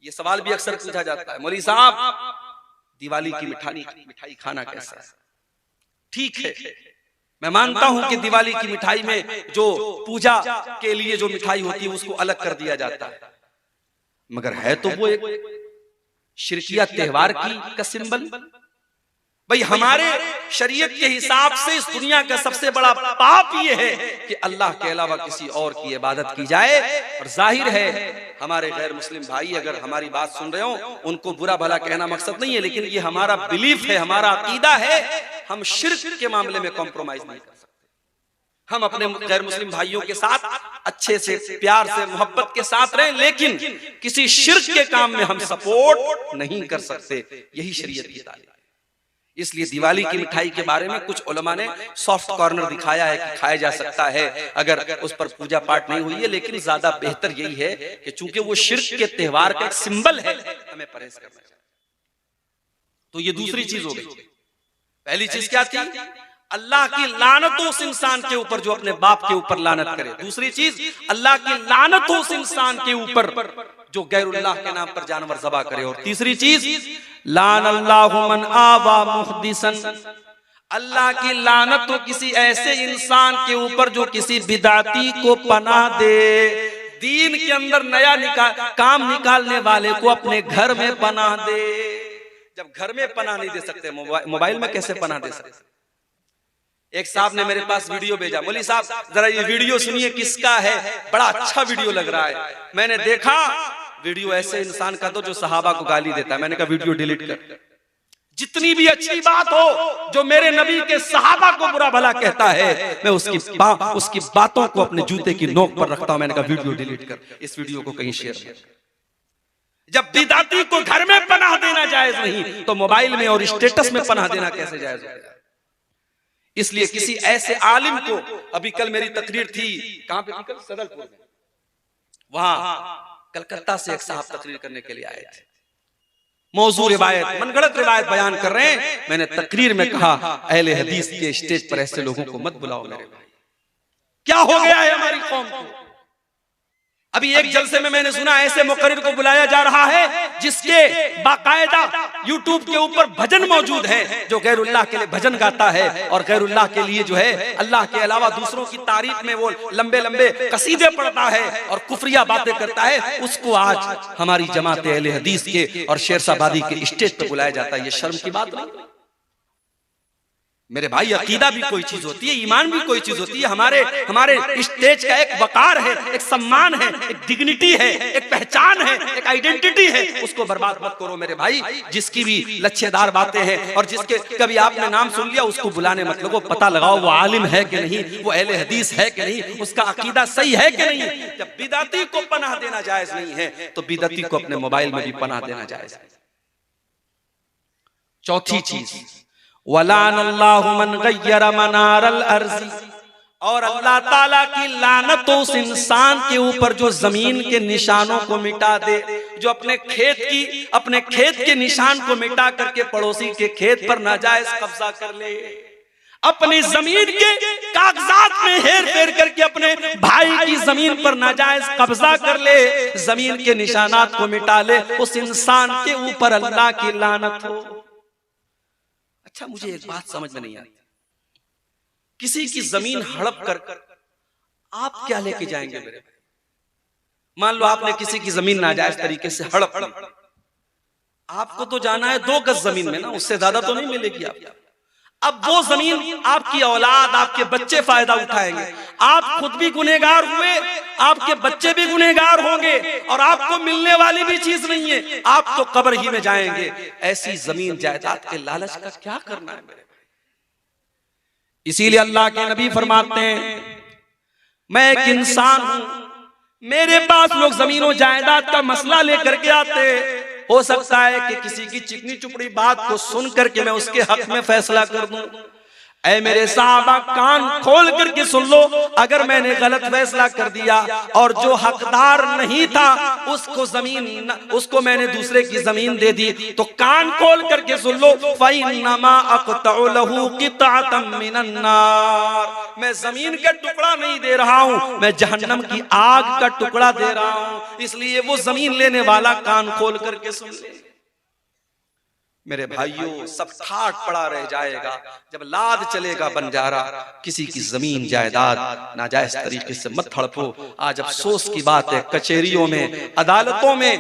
ये सवाल भी अक्सर पूछा जाता है, मौलवी साहब दिवाली की मिठाई खाना कैसा है? ठीक है, मैं मानता हूं कि दिवाली की मिठाई में जो पूजा के लिए जो मिठाई होती है उसको अलग कर दिया जाता है, मगर है तो वो एक शिरकिया त्योहार का सिंबल। भाई हमारे शरीयत के हिसाब से इस दुनिया का सबसे बड़ा पाप ये है कि अल्लाह के अलावा किसी और की इबादत की जाए। और जाहिर है हमारे गैर मुस्लिम भाई अगर हमारी बात सुन रहे हो, उनको बुरा भला कहना मकसद नहीं है, लेकिन ये हमारा बिलीफ है, हमारा अकीदा है, हम शिर्क के मामले में कॉम्प्रोमाइज नहीं कर सकते। हम अपने गैर मुस्लिम भाइयों के साथ अच्छे से, प्यार से, मोहब्बत के साथ रहें, लेकिन किसी शिर्क के काम में हम सपोर्ट नहीं कर सकते। यही शरीयत की तालीम। इसलिए दिवाली की मिठाई के बारे में कुछ उलमा ने सॉफ्ट कॉर्नर दिखाया है कि खाया जा सकता है अगर उस पर पूजा पाठ नहीं हुई है, लेकिन ज्यादा बेहतर यही है कि चूंकि वो शिर्क के त्योहार का एक सिंबल है, हमें परहेज करना चाहिए। तो ये दूसरी चीज हो गई। पहली चीज क्या थी? अल्लाह की लानत उस इंसान के ऊपर जो अपने बाप के ऊपर लानत करे। दूसरी चीज, अल्लाह की लानत उस इंसान के ऊपर जो गैरुल्लाह के नाम पर जानवर ज़बा करे। और तीसरी चीज, लान अल्लाहु मन आवा मुहदिसन, अल्लाह की लानत तो किसी ऐसे इंसान के ऊपर जो किसी बिदाती को पनाह दे। दीन के अंदर नया काम निकालने वाले को अपने घर में पनाह दे। जब घर में पनाह नहीं दे सकते, मोबाइल में कैसे पनाह दे सकते? एक साहब ने मेरे पास वीडियो भेजा, बोली साहब जरा ये वीडियो सुनिए किसका है, बड़ा अच्छा वीडियो लग रहा है। मैंने देखा वीडियो ऐसे इंसान का तो जो सहाबा को गाली देता है। मैंने कहा वीडियो डिलीट कर। जितनी भी अच्छी बात हो जो मेरे नबी के सहाबा को बुरा भला कहता है, मैं उसकी बातों को अपने जूते की नोक पर रखता हूं। मैंने कहा वीडियो डिलीट कर, इस वीडियो को कहीं शेयर कर। जब बिदाती को घर में पनाह देना जायज नहीं, तो मोबाइल में और स्टेटस में पनाह देना कैसे जायज होगा? इसलिए किसी ऐसे आलिम को, अभी कल मेरी तकरीर थी, कहां पे थी? सदलपुर में। वहां कलकत्ता से एक साहब तकरीर करने के लिए आए थे। मौजू रिवायत, मनगढ़ंत रिवायत बयान कर रहे हैं। मैंने तकरीर में कहा, अहले हदीस के स्टेज पर ऐसे लोगों को मत बुलाओ मेरे भाई। क्या हो गया है हमारी कौम को? अभी एक जलसे में मैंने सुना ऐसे मुकर्रिर को बुलाया जा रहा है जिसके बाकायदा यूट्यूब के ऊपर भजन मौजूद है, जो गैरुल्लाह के लिए भजन गाता है और गैरुल्लाह के लिए जो है अल्लाह के अलावा दूसरों की तारीफ में वो लंबे लंबे कसीदे पढ़ता है और कुफरिया बातें करता है। उसको आज हमारी जमात अहले हदीस के और शेरशाबादी के स्टेज पर बुलाया जाता है। ये शर्म की बात नहीं मेरे भाई। अकीदा भी कोई चीज होती है, ईमान भी कोई चीज होती है। हमारे स्टेज का एक वकार है, एक सम्मान है, एक डिग्निटी है, एक पहचान है, एक आइडेंटिटी है। उसको बर्बाद मत करो मेरे भाई। जिसकी भी लच्छेदार बातें हैं और जिसके कभी आपने नाम सुन लिया, उसको बुलाने मत लगो। पता लगाओ वो आलिम है कि नहीं, वो अहले हदीस है कि नहीं, उसका अकीदा सही है कि नहीं। जब बिदाती को पनाह देना जायज नहीं है, तो बिदाती को अपने मोबाइल में भी पनाह देना जायज है। चौथी चीज, वलान अल्लाहु मन गय्यर मनारल अर्ज़ी, और अल्लाह ताला की लानत उस इंसान के ऊपर जो जमीन के निशानों को मिटा दे, जो अपने खेत के निशान को मिटा करके पड़ोसी के खेत पर नाजायज कब्जा कर ले, अपनी जमीन के कागजात में हेर फेर करके अपने भाई की जमीन पर नाजायज कब्जा कर ले, जमीन के निशानात को मिटा ले, उस इंसान के ऊपर अल्लाह की लानत हो। अच्छा, मुझे एक बात समझ में नहीं आती, किसी की जमीन हड़प कर आप क्या लेके जाएंगे मेरे भाई? मान लो आपने किसी की जमीन नाजायज तरीके से हड़प ली, आपको तो जाना है 2 गज जमीन में ना, उससे ज्यादा तो नहीं मिलेगी आपको। अब वो जमीन आपकी औलाद, आपके बच्चे फायदा उठाएंगे। आप खुद भी गुनहगार हुए, आपके बच्चे भी गुनहगार होंगे, और आपको मिलने वाली भी चीज नहीं है, आप तो कब्र ही में जाएंगे। ऐसी जमीन जायदाद के लालच का क्या करना है मेरे भाई? इसीलिए अल्लाह के नबी फरमाते हैं, मैं एक इंसान हूं, मेरे पास लोग जमीनों जायदाद का मसला लेकर के आते, हो सकता है कि किसी की चिकनी चुपड़ी बात को सुन करके मैं उसके हक में फैसला कर दूं। ऐ मेरे साहबा कान खोल करके सुन लो, अगर मैंने गलत फैसला कर दिया और जो हकदार नहीं था उसको जमीन, उसको मैंने दूसरे की जमीन दे दी, तो कान खोल करके सुन लो, फ़इन्नमा अक़तउ लहू क़ितअतम मिनन नार, मैं जमीन का टुकड़ा नहीं दे रहा हूं, मैं जहन्नम की आग का टुकड़ा दे रहा हूं। इसलिए वो जमीन लेने वाला कान खोल करके सुन ले। मेरे भाइयों, सब ठाट पड़ा रह जाएगा जब लाद चलेगा बंजारा। किसी की जमीन जायदाद नाजायज तरीके से मत हड़पो। आज अफसोस की बात है, कचहरियों में, अदालतों में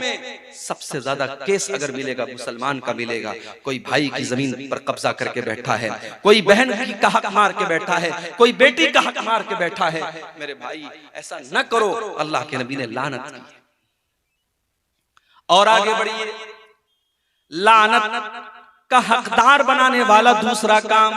सबसे ज्यादा केस अगर मिलेगा मुसलमान का मिलेगा। कोई भाई की जमीन पर कब्जा करके बैठा है, कोई बहन की हक मार के बैठा है, कोई बेटी का हक मार के बैठा है। मेरे भाई ऐसा न करो, अल्लाह के नबी ने लानत की। और आगे बढ़िए, लानत का हकदार बनाने वाला दूसरा काम,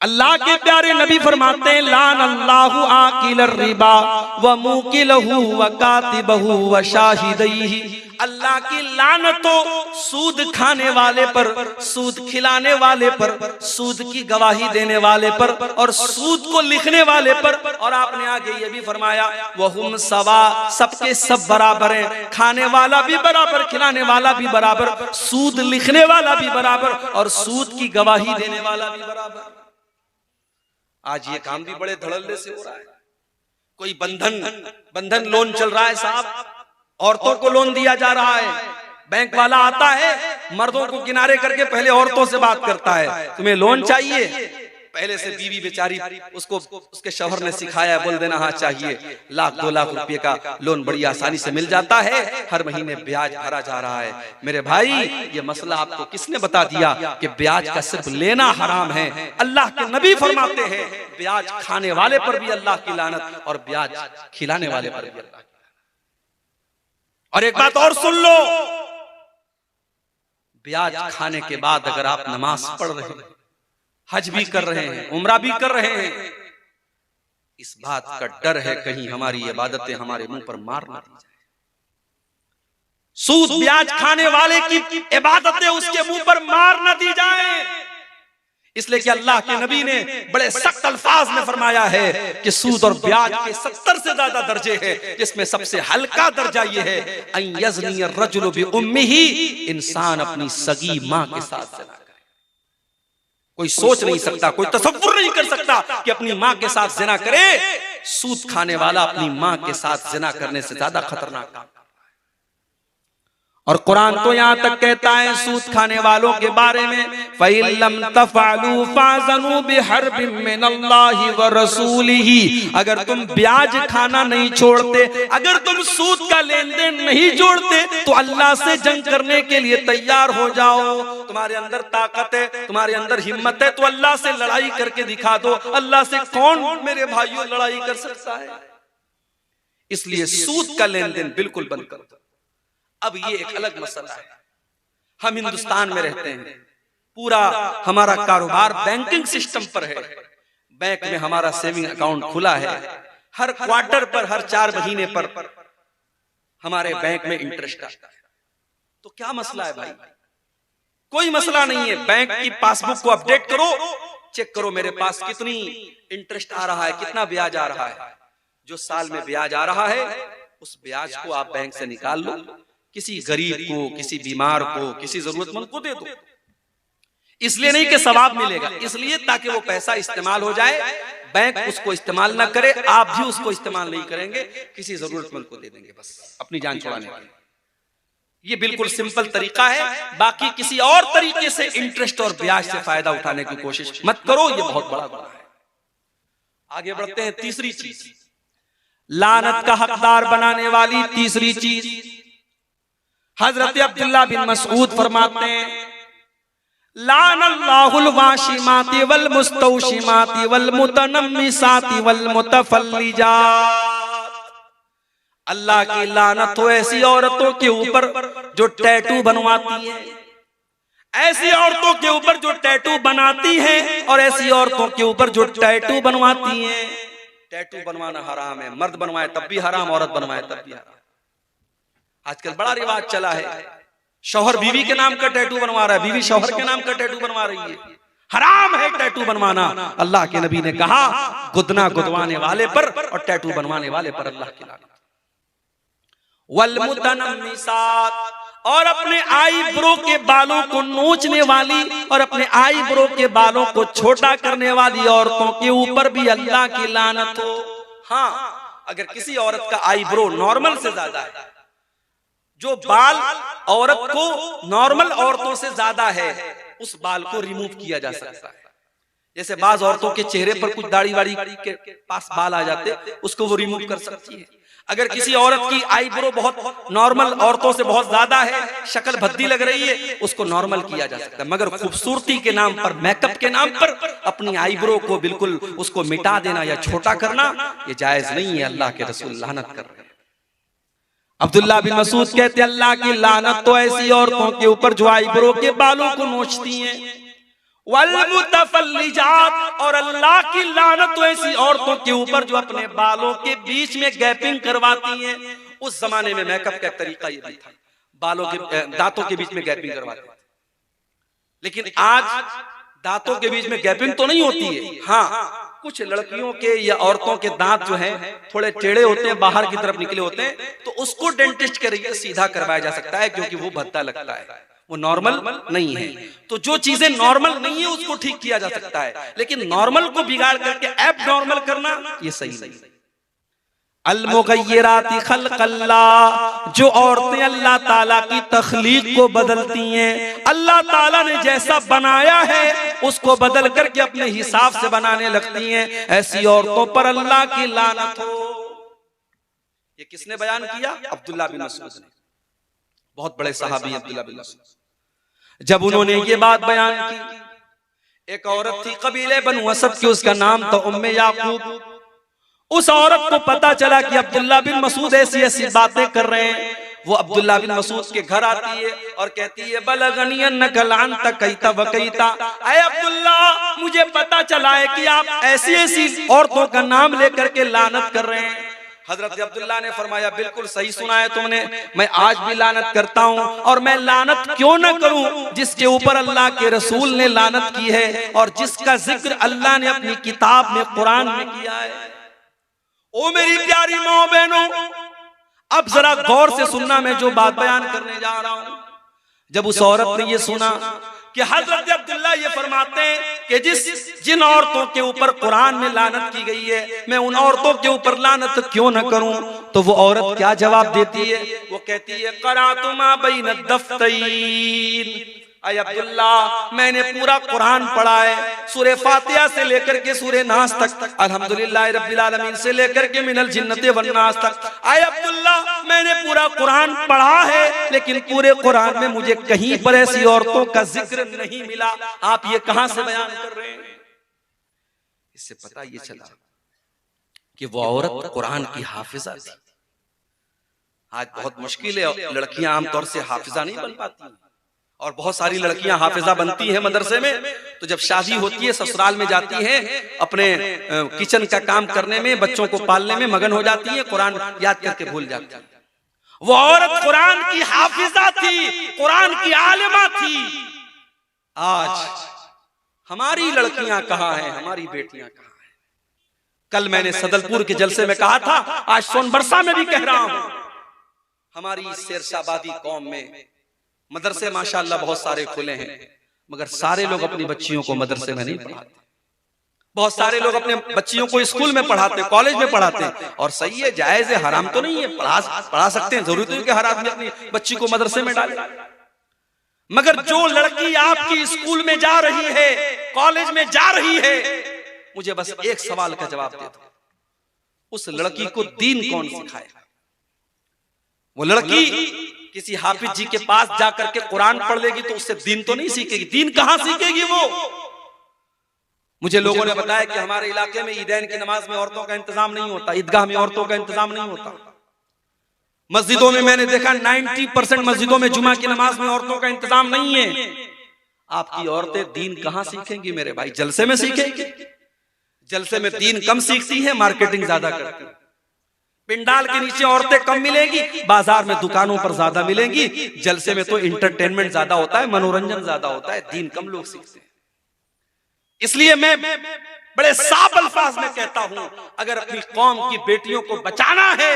अल्लाह के प्यारे नबी फरमाते हैं, लान अल्लाहु आकिल रिबा व मुकिलहु व कातिबहु व शाहिदैहि, अल्लाह की लानत हो सूद खाने वाले पर, सूद खिलाने वाले पर, सूद की गवाही देने वाले पर और सूद को लिखने वाले पर। और आपने आगे ये भी फरमाया, वहुम सवा, सबके सब बराबर हैं, खाने वाला भी बराबर, खिलाने वाला भी बराबर, सूद लिखने वाला भी बराबर और सूद की गवाही देने वाला भी बराबर। आज ये काम भी बड़े धड़ल्ले से हो रहा है। कोई बंधन लोन चल रहा है साहब, औरतों को लोन दिया जा रहा है। बैंक वाला आता है, मर्दों को किनारे करके पहले औरतों से बात करता है, तुम्हें लोन चाहिए। पहले से बीवी बेचारी, उसको उसके शौहर ने सिखाया है, बोल देना हाँ चाहिए। 1-2 लाख रुपए का लोन बड़ी आसानी से मिल जाता है, हर महीने ब्याज भरा जा रहा है। मेरे भाई, ये मसला आपको किसने बता दिया कि ब्याज का सिर्फ लेना हराम है? अल्लाह के नबी फरमाते हैं, ब्याज खाने वाले पर भी अल्लाह की लानत और ब्याज खिलाने वाले पर भी अल्लाह की लानत। और एक बात और सुन लो, ब्याज खाने के बाद अगर आप नमाज पढ़ रहे हैं, हज भी कर रहे हैं, उम्रा भी कर रहे हैं, इस बात का डर है कहीं हमारी इबादतें हमारे मुंह पर मार ना दी जाए। सूद ब्याज खाने वाले की इबादतें उसके मुंह पर मार ना दी जाए, इसलिए कि अल्लाह के नबी ने बड़े सख्त अल्फाज में फरमाया है कि सूद और ब्याज के 70 से ज्यादा दर्जे हैं, जिसमें सबसे हल्का दर्जा यह है, अन यज़नी अर्रजुलु बि उम्मिही, इंसान अपनी सगी मां के साथ ज़िना करे। कोई सोच नहीं सकता, कोई तसव्वुर नहीं कर सकता कि अपनी मां के साथ ज़िना करे। सूद खाने वाला अपनी मां के साथ ज़िना करने से ज्यादा खतरनाक काम। और कुरान तो यहां तक कहता है सूद खाने वालों के बारे में, फ़इल्लम तफ़अलू फ़अज़नु बिहर्बिम मिनल्लाहि व रसूलिही, अगर तुम ब्याज खाना नहीं छोड़ते, अगर तुम सूद का लेन देन नहीं जोड़ते, तो अल्लाह से जंग करने के लिए तैयार हो जाओ। तुम्हारे अंदर ताकत है, तुम्हारे अंदर हिम्मत है, तो अल्लाह से लड़ाई करके दिखा दो। अल्लाह से कौन मेरे भाइयों लड़ाई कर सकता है? इसलिए सूद का लेन देन बिल्कुल बंद कर दो। अब ये एक अलग मसला है। हम हिंदुस्तान में रहते हैं, पूरा हमारा कारोबार बैंकिंग सिस्टम पर है। बैंक में हमारा सेविंग अकाउंट खुला है, हर क्वार्टर पर, हर 4 महीने पर हमारे बैंक में इंटरेस्ट आता है। तो क्या मसला है भाई? कोई मसला नहीं है। बैंक की पासबुक को अपडेट करो, चेक करो मेरे पास कितनी इंटरेस्ट आ रहा है, कितना ब्याज आ रहा है। जो साल में ब्याज आ रहा है, उस ब्याज को आप बैंक से निकाल लो, किसी गरीब को, किसी बीमार को, किसी जरूरतमंद को दे दो। इसलिए नहीं कि सवाब मिलेगा, इसलिए ताकि वो पैसा इस्तेमाल हो जाए। बैंक उसको इस्तेमाल ना करे, आप भी उसको इस्तेमाल नहीं करेंगे, किसी जरूरतमंद को दे देंगे बस अपनी जान छुड़ाने के लिए। ये बिल्कुल सिंपल तरीका है। बाकी किसी और तरीके से इंटरेस्ट और ब्याज से फायदा उठाने की कोशिश मत करो, ये बहुत बड़ा गुनाह है। आगे बढ़ते हैं। तीसरी चीज, लानत का हकदार बनाने वाली तीसरी चीज, हजरत अब्दुल्लाह बिन मसऊद फरमाते हैं, लानल्लाहुल वाशिमाति वल मुस्तौशिमाति वल मुतनम्मिसाति वल मुतफल्लिजात, अल्लाह की लानत हो ऐसी औरतों के ऊपर जो टैटू बनवाती हैं, ऐसी औरतों के ऊपर जो टैटू बनाती हैं और ऐसी औरतों के ऊपर जो टैटू बनवाती हैं। टैटू बनवाना हराम है, मर्द बनवाए तब भी हराम, औरत बनवाए तब भी हराम। आजकल बड़ा रिवाज चला है, शौहर बीवी के नाम का टैटू बनवा रहा है, बीवी शौहर के नाम का टैटू बनवा रही है। हराम है टैटू बनवाना। अल्लाह के नबी ने कहा गुदना गुदवाने वाले पर और टैटू बनवाने वाले पर अल्लाह की लानत। वल मुतनम्मिसात, और अपने आईब्रो के बालों को नोचने वाली और अपने आईब्रो के बालों को छोटा करने वाली औरतों के ऊपर भी अल्लाह की लानत हो। हाँ, अगर किसी औरत का आईब्रो नॉर्मल से ज्यादा है, जो बाल औरत को नॉर्मल औरतों से ज्यादा है, उस बाल को रिमूव किया जा सकता है। जैसे बाज औरतों के चेहरे पर कुछ दाढ़ी वाड़ी के पास बाल आ जाते, उसको वो रिमूव कर सकती है। अगर किसी औरत की आईब्रो बहुत नॉर्मल औरतों से बहुत ज्यादा है, शक्ल भद्दी लग रही है, उसको नॉर्मल किया जा सकता है। मगर खूबसूरती के नाम पर, मेकअप के नाम पर अपनी आईब्रो को बिल्कुल उसको मिटा देना या छोटा करना, ये जायज नहीं है। अल्लाह के रसूल लानत कर रहे हैं। अब्दुल्ला बिन मसूद कहते अल्लाह की लानत तो ऐसी औरतों के ऊपर जो आईब्रो के बालों को नोचती हैं। वल मुतफल्लिजात, और अल्लाह की लानत तो ऐसी औरतों के ऊपर जो अपने बालों के बीच में गैपिंग करवाती हैं। उस जमाने में मेकअप का तरीका ये भी था, बालों के दांतों के बीच में गैपिंग करवाते थे। लेकिन आज दांतों के बीच में गैपिंग तो नहीं होती है। हाँ, कुछ लड़कियों के या औरतों के दांत जो हैं थोड़े टेढ़े होते हैं, बाहर की तरफ निकले होते हैं, तो उसको डेंटिस्ट के जरिए सीधा करवाया जा सकता है, क्योंकि वो भद्दा लगता है, वो नॉर्मल नहीं है। तो जो चीजें नॉर्मल नहीं है उसको ठीक किया जा सकता है, लेकिन नॉर्मल को बिगाड़ करके एब नॉर्मल करना ये सही नहीं। अल-मुग़य्यिराति ख़ल्क़ल्लाह, जो औरतें अल्लाह ताला की तख्लीक को बदलती हैं, अल्लाह ताला ने जैसा बनाया है उसको बदल करके अपने हिसाब से बनाने लगती हैं, ऐसी औरतों पर अल्लाह की लानत हो। ये किसने बयान किया? अब्दुल्ला बिन मसूद ने, बहुत बड़े सहाबी अब्दुल्ला बिन मसूद। जब उन्होंने ये बात बयान की, एक औरत थी कबीले बनु असद की, उसका नाम था उम्मे याकूब। उस औरत को पता चला कि अब्दुल्ला बिन मसूद ऐसी ऐसी बातें कर रहे हैं। वो अब्दुल्ला बिन मसूद के घर आती है और कहती है बलगनी अन्नका लानता कैता वकैता, ऐ अब्दुल्ला मुझे पता चला है कि आप ऐसी ऐसी औरतों का नाम लेकर के लानत कर रहे हैं। हजरत अब्दुल्ला ने फरमाया बिल्कुल सही सुना है तुमने, मैं आज भी लानत करता हूँ, और मैं लानत क्यों न करूं जिसके ऊपर अल्लाह के रसूल ने लानत की है और जिसका जिक्र अल्लाह ने अपनी किताब में कुरान में किया है। ओ मेरी प्यारी माओ बहनों, अब जरा गौर से सुनना, मैं जो बात बयान करने जा रहा हूं। जब उस औरत ने ये सुना कि हजरत अब्दुल्ला ये फरमाते हैं कि जिन औरतों के ऊपर कुरान में लानत की गई है, मैं उन औरतों के ऊपर लानत क्यों न करूं, तो वो औरत क्या जवाब देती है? वो कहती है क़राअतु मा बैन अद्दफ़्तैन, ऐ अब्दुल्ला मैंने पूरा कुरान पढ़ा है, सूरह फातिहा से लेकर के सूरह नास तक, अल्हम्दुलिल्लाह रब्बिल आलमीन से लेकर के मिनल जिन्नति वन नास तक। ऐ अब्दुल्ला मैंने पूरा कुरान पढ़ा है, लेकिन पूरे कुरान में मुझे कहीं पर ऐसी औरतों का जिक्र नहीं मिला। आप ये कहां से बयान कर रहे हैं? इससे पता ये चला कि वो औरत कुरान की हाफिजा थी। आज बहुत मुश्किल है, लड़कियां आमतौर से हाफिजा नहीं बन पाती, और बहुत सारी लड़कियां हाफिजा बनती हैं मदरसे में, तो जब शादी होती है ससुराल में जाती हैं, अपने किचन का काम करने में, बच्चों को पालने में मगन हो जाती है, कुरान याद करके भूल जाती है। वो औरत कुरान की हाफिजा थी, कुरान की आलिमा थी। आज हमारी लड़कियां कहां हैं, हमारी बेटियां कहां हैं? कल मैंने सदलपुर के जलसे में कहा था, आज सोनबरसा में भी कह रहा हूं, हमारी शेरशाबादी कौम में मदरसे माशाअल्लाह बहुत सारे खुले हैं, मगर सारे लोग अपनी बच्चियों को मदरसे में नहीं पढ़ाते। बहुत सारे लोग अपने बच्चियों को स्कूल में पढ़ाते, कॉलेज में पढ़ाते हैं, और सही है, जायज है, हराम तो नहीं है, पढ़ा सकते हैं, जरूरी नहीं कि हर आदमी अपनी बच्ची को मदरसे में डाले। मगर जो लड़की आपकी स्कूल में जा रही है, कॉलेज में जा रही है, मुझे बस एक सवाल का जवाब दे दो, उस लड़की को दीन कौन सिखाएगा? वो लड़की किसी हाफिज जी के पास जाकर के कुरान पढ़ लेगी तो उससे दीन तो नहीं सीखेगी। दीन कहां सीखेगी वो? मुझे लोगों ने बताया कि हमारे इलाके में ईदैन की नमाज में औरतों का इंतजाम नहीं होता, ईदगाह में औरतों का इंतजाम नहीं होता। मस्जिदों में मैंने देखा 90% मस्जिदों में जुमा की नमाज में औरतों का इंतजाम नहीं है। आपकी औरतें दीन कहां सीखेंगी मेरे भाई? जलसे में सीखेंगी? जलसे में दीन कम सीखती है, मार्केटिंग ज्यादा करती है। पिंडाल के नीचे औरतें कम मिलेंगी, बाजार में दुकानों पर ज्यादा मिलेंगी। जलसे में तो इंटरटेनमेंट ज्यादा होता है, मनोरंजन ज्यादा होता है, दीन कम लोग सीखते हैं। इसलिए मैं बड़े साफ अल्फाज में कहता हूं, अगर अपनी कौम की बेटियों को बचाना है,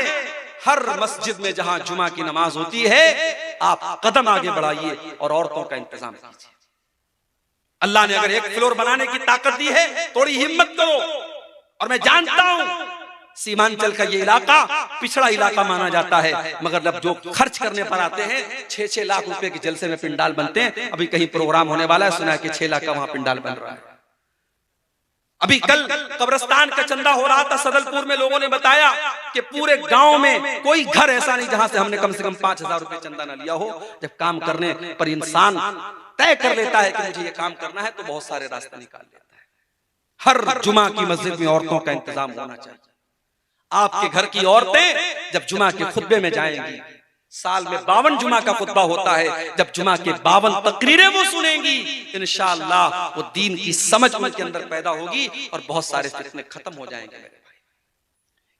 हर मस्जिद में जहां जुमा की नमाज होती है, आप कदम आगे बढ़ाइए और औरतों का इंतजाम कीजिए। अल्लाह ने अगर एक फ्लोर बनाने की ताकत दी है, थोड़ी हिम्मत करो। और मैं जानता हूं सीमांचल का ये इलाका पिछड़ा इलाका माना जाता है, मगर जब जो खर्च करने पर आते हैं, 6-6 लाख रुपए के जलसे में पिंडाल बनते हैं। अभी कहीं प्रोग्राम होने वाला है, सुना है कि 6 लाख का वहां पिंडाल बन रहा है। अभी कल कब्रिस्तान का चंदा हो रहा था सदलपुर में, लोगों ने बताया कि पूरे गांव में कोई घर ऐसा नहीं जहां से हमने कम से कम 5,000 रुपए चंदा न लिया हो। जब काम करने पर इंसान तय कर लेता है कि मुझे ये काम करना है, तो बहुत सारे रास्ते निकाल लेता है। हर जुमा की मस्जिद में औरतों का इंतजाम होना चाहिए। आपके घर की औरतें जब जुमा के खुतबे में जाएंगी, साल में 52 जुमा का खुतबा होता है, जब जुमा के 52 तकरीरें वो सुनेंगी, इंशाअल्लाह वो दीन की समझ उनके अंदर पैदा होगी और बहुत सारे फितने खत्म हो जाएंगे।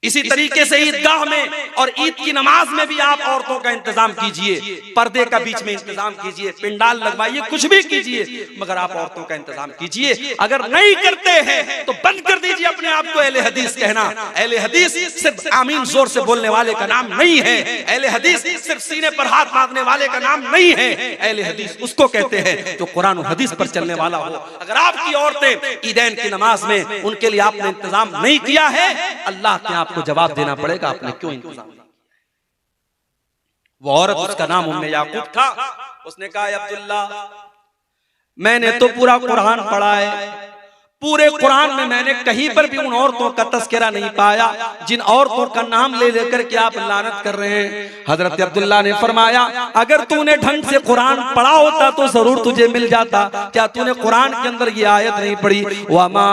इसी तरीके से ईदगाह में और ईद की नमाज में भी आप औरतों का इंतजाम कीजिए, पर्दे का बीच में इंतजाम कीजिए, पिंडाल लगवाइए, कुछ भी कीजिए, मगर आप औरतों का इंतजाम कीजिए। अगर नहीं करते हैं तो बंद कर दीजिए अपने आप को अहले हदीस कहना। अहले हदीस सिर्फ आमीन जोर से बोलने वाले का नाम नहीं है। अहले हदीस सिर्फ सीने पर हाथ मारने वाले का नाम नहीं है। अहले हदीस उसको कहते हैं जो कुरान और हदीस पर चलने वाला हो। अगर आपकी औरतें ईदैन की नमाज में उनके लिए आपने इंतजाम नहीं किया है, अल्लाह के आपको जवाब देना पड़ेगा, आपने क्यों इंतजाम किया। वो औरत, उसका नाम उम्मे याकूब था, उसने कहा अब्दुल्ला, मैंने तो पूरा कुरान पढ़ा है, पूरे कुरान में मैंने कहीं पर भी उन औरतों का तस्करा नहीं पाया जिन औरतों का नाम ले लेकर के आप लानत कर रहे हैं। हजरत अब्दुल्ला ने फरमाया, अगर तूने ढंग से कुरान पढ़ा होता तो जरूर तुझे मिल जाता। क्या तूने कुरान के अंदर ये आयत नहीं पढ़ी, वमा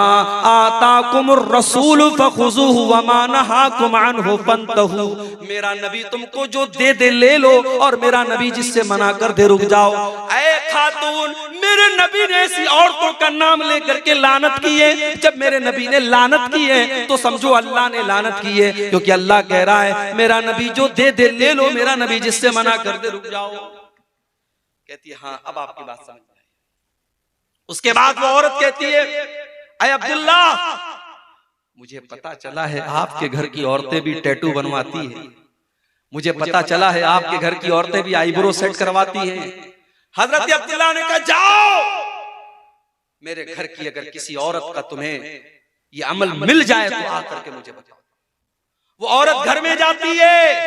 आताकुमुर रसूल फखुजुहु वमा नहाकुम अन्हु फंतहु। मेरा नबी तुमको जो दे दे ले लो, और मेरा नबी जिससे मना कर दे रुक जाओ। ऐ खातून, मेरे नबी ने ऐसी औरतों का नाम लेकर के लानत की है। जब मेरे नबी ने लानत की है तो समझो अल्लाह ने लानत की है, क्योंकि अल्लाह कह रहा है मेरा नबी जो दे दे ले लो, मेरा नबी जिससे मना कर दे रुक जाओ। कहती है हाँ, अब आपकी बात समझ में आई। उसके बाद वो औरत कहती है, ऐ अब्दुल्ला, मुझे पता चला है आपके घर की औरतें भी टैटू बनवाती है, मुझे पता चला है आपके घर की औरतें भी आईब्रो सेट करवाती है। हजरत अब्दुल्ला ने कहा, जाओ, मेरे घर की अगर किसी औरत का तुम्हें ये अमल मिल जाए तो आकर के मुझे बताओ। वो औरत घर में जाती है।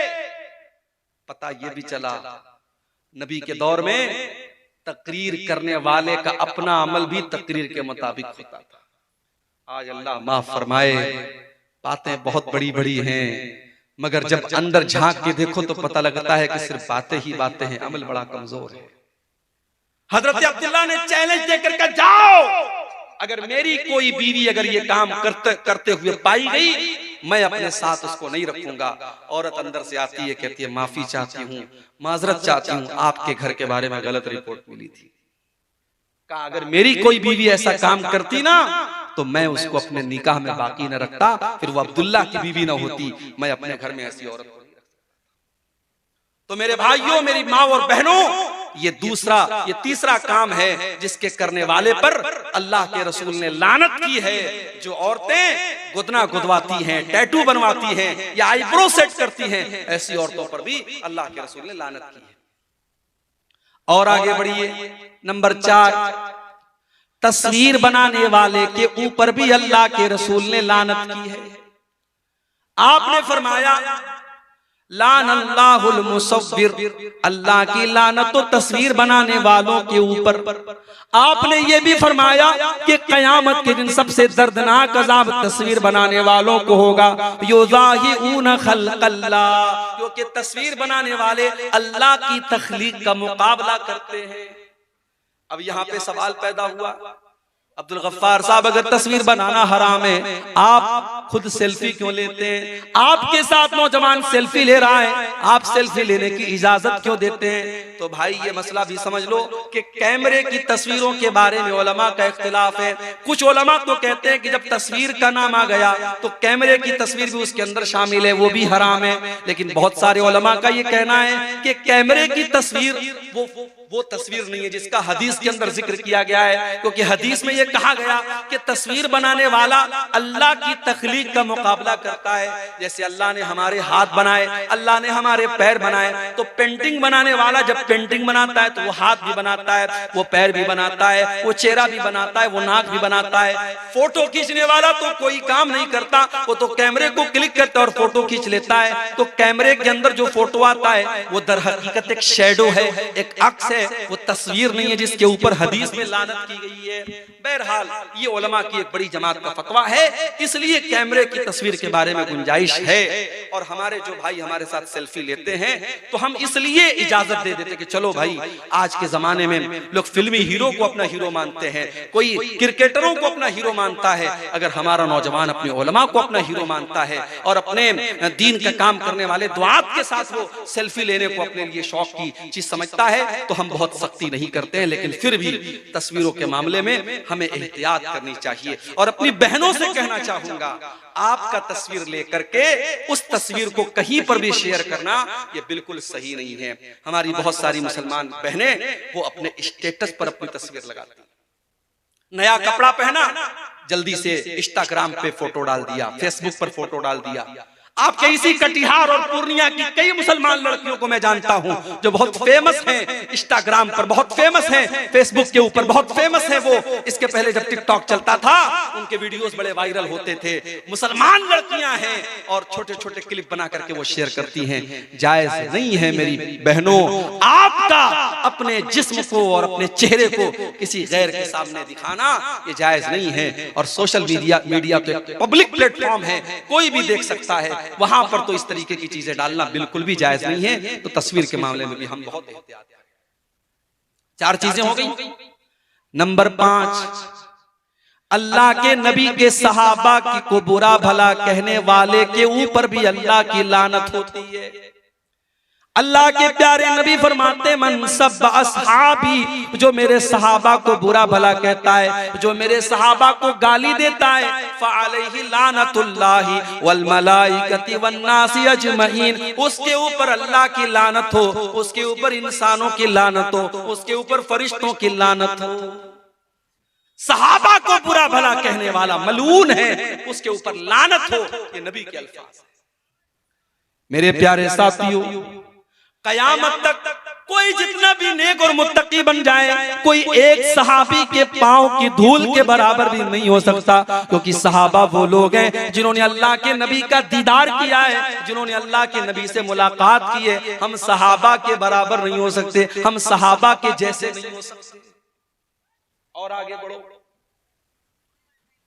पता ये भी चला नबी के दौर में तकरीर करने वाले का अपना अमल भी तकरीर के मुताबिक होता था। आज अल्लाह माफ फरमाए, बातें बहुत बड़ी बड़ी हैं, मगर जब अंदर झांक के देखो तो पता लगता है कि सिर्फ बातें ही बातें हैं, अमल बड़ा कमजोर है। हजरत अब्दुल्ला ने चैलेंज देकर के, जाओ, अगर मेरी कोई बीवी अगर ये काम करते हुए पाई गई, मैं अपने साथ उसको नहीं रखूंगा। औरत अंदर से आती है, कहती है माफी चाहती हूँ, माजरत चाहती हूँ, आपके घर के बारे में गलत रिपोर्ट मिली थी। कहा अगर मेरी कोई बीवी ऐसा काम करती ना तो मैं उसको अपने निकाह में बाकी न रखता, फिर वो अब्दुल्ला की बीवी न होती, मैं अपने घर में ऐसी औरत को नहीं रखता। तो मेरे भाइयों, मेरी माँ और बहनों, ये तीसरा काम है जिसके करने वाले पर अल्लाह के रसूल ने लानत की है। जो औरतें गुदना गुदवाती हैं, टैटू बनवाती हैं या आईब्रो सेट करती हैं, ऐसी औरतों पर भी अल्लाह के रसूल ने लानत की है। और आगे बढ़िए, नंबर 4, तस्वीर बनाने वाले के ऊपर भी अल्लाह के रसूल ने लानत की है। आपने फरमाया, लानल्लाहुल मुसव्विर, अल्लाह की लानत तो तस्वीर बनाने वालों के ऊपर। आपने ये भी फरमाया कि क़यामत के दिन सबसे दर्दनाक अज़ाब तस्वीर बनाने वालों को होगा। युज़ाहिऊन खल्क़ल्लाह, क्योंकि तस्वीर बनाने वाले अल्लाह की तख्लीक का मुकाबला करते हैं। अब यहाँ पे सवाल पैदा हुआ, अब्दुल गफ्फार साहब, अगर तस्वीर बनाना हराम है, आप खुद सेल्फी क्यों लेते हैं? आपके साथ नौजवान सेल्फी ले रहा है, आप सेल्फी लेने की इजाजत क्यों देते हैं? तो भाई ये मसला भी समझ लो कि कैमरे की तस्वीरों के बारे में उलमा का इख्तिलाफ है। कुछ उलमा तो कहते हैं कि जब तस्वीर का नाम आ गया तो कैमरे की तस्वीर भी उसके अंदर शामिल है, वो भी हराम है। लेकिन बहुत सारे उलमा का ये कहना है कि कैमरे की तस्वीर वो तस्वीर नहीं है जिसका हदीस के अंदर जिक्र किया गया है, क्योंकि हदीस में ये कहा गया कि तस्वीर बनाने वाला अल्लाह की तख्लीक का मुकाबला करता है। जैसे अल्लाह ने हमारे हाथ बनाए, अल्लाह ने हमारे पैर बनाए, तो पेंटिंग बनाने वाला जब पेंटिंग बनाता है तो वो हाथ भी बनाता है, वो पैर भी बनाता है, वो चेहरा भी बनाता है, वो नाक भी बनाता है। फोटो खींचने वाला तो कोई काम नहीं करता, वो तो कैमरे को क्लिक करता है और फोटो खींच लेता है। तो कैमरे के अंदर जो फोटो आता है वो दर हकीकत एक शैडो है, एक अक्स है, वो तस्वीर नहीं है जिसके ऊपर हदीस में लानत की गई है। बहरहाल ये उलमा की एक बड़ी जमात का फतवा है, इसलिए कैमरे की तस्वीर के बारे में गुंजाइश है। और हमारे जो भाई हमारे साथ सेल्फी लेते हैं तो हम इसलिए इजाजत दे देते कि चलो भाई, आज के जमाने में लोग फिल्मी हीरो को अपना हीरो मानते हैं, कोई क्रिकेटरों को अपना हीरो मानता है। अगर हमारा नौजवान अपने उलमा को अपना हीरो मानता है और अपने दीन का काम करने वाले दुआत के साथ वो सेल्फी लेने को अपने लिए शौक की चीज समझता है तो हम बहुत सख्ती नहीं करते हैं। लेकिन फिर भी तस्वीरों के मामले में हमें एहतियात करनी चाहिए। और अपनी बहनों से कहना चाहूंगा, आपका तस्वीर लेकर के उस तस्वीर को कहीं पर भी शेयर करना ये बिल्कुल सही नहीं है। हमारी बहुत सारी मुसलमान बहनें वो अपने स्टेटस पर अपनी तस्वीर लगाती, नया कपड़ा पहना जल्दी से इंस्टाग्राम पे फोटो डाल दिया, फेसबुक पर फोटो डाल दिया। आपके इसी कटिहार और पूर्णिया की कई मुसलमान लड़कियों को मैं जानता हूं जो बहुत फेमस हैं, इंस्टाग्राम पर बहुत फेमस हैं, फेसबुक के ऊपर बहुत फेमस हैं। वो इसके पहले जब टिकटॉक चलता था उनके वीडियोस बड़े वायरल होते थे। मुसलमान लड़कियां हैं और छोटे छोटे क्लिप बना करके वो शेयर करती हैं। जायज नहीं है मेरी बहनों आपका अपने जिस्म को और अपने चेहरे को किसी गैर के सामने दिखाना, ये जायज नहीं है। और सोशल मीडिया तो एक पब्लिक प्लेटफॉर्म है, कोई भी देख सकता है, वहां पर तो इस तरीके की चीजें डालना बिल्कुल भी जायज नहीं है। तो तस्वीर के मामले में भी हम बहुत एहतियात करें। 4 चीजें हो गई। नंबर 5, अल्लाह के नबी के सहाबा की को बुरा भला कहने वाले के ऊपर भी अल्लाह की लानत होती है। अल्लाह के प्यारे नबी फरमाते मन सब्बा अस्हाबी, जो मेरे सहाबा को बुरा भला कहता है, जो मेरे सहाबा को गाली देता है, फअलैहि लानतुल्लाहि वल मलाइकति वन नासी अजमईन, उसके ऊपर अल्लाह की लानत हो, उसके ऊपर इंसानों की लानत हो, उसके ऊपर फरिश्तों की लानत हो। सहाबा को बुरा भला कहने वाला मलून है, उसके ऊपर लानत हो, ये नबी के अल्फाज। मेरे प्यारे साथियों, कयामत तक कोई जितना भी नेक और मुत्तकी बन जाए, कोई एक सहाबी के पांव की धूल के बराबर भी नहीं हो सकता, क्योंकि सहाबा वो लोग हैं जिन्होंने अल्लाह के नबी का दीदार किया है, जिन्होंने अल्लाह के नबी से मुलाकात की है। हम सहाबा के बराबर नहीं हो सकते, हम सहाबा के जैसे नहीं हो सकते। और आगे बढ़ो,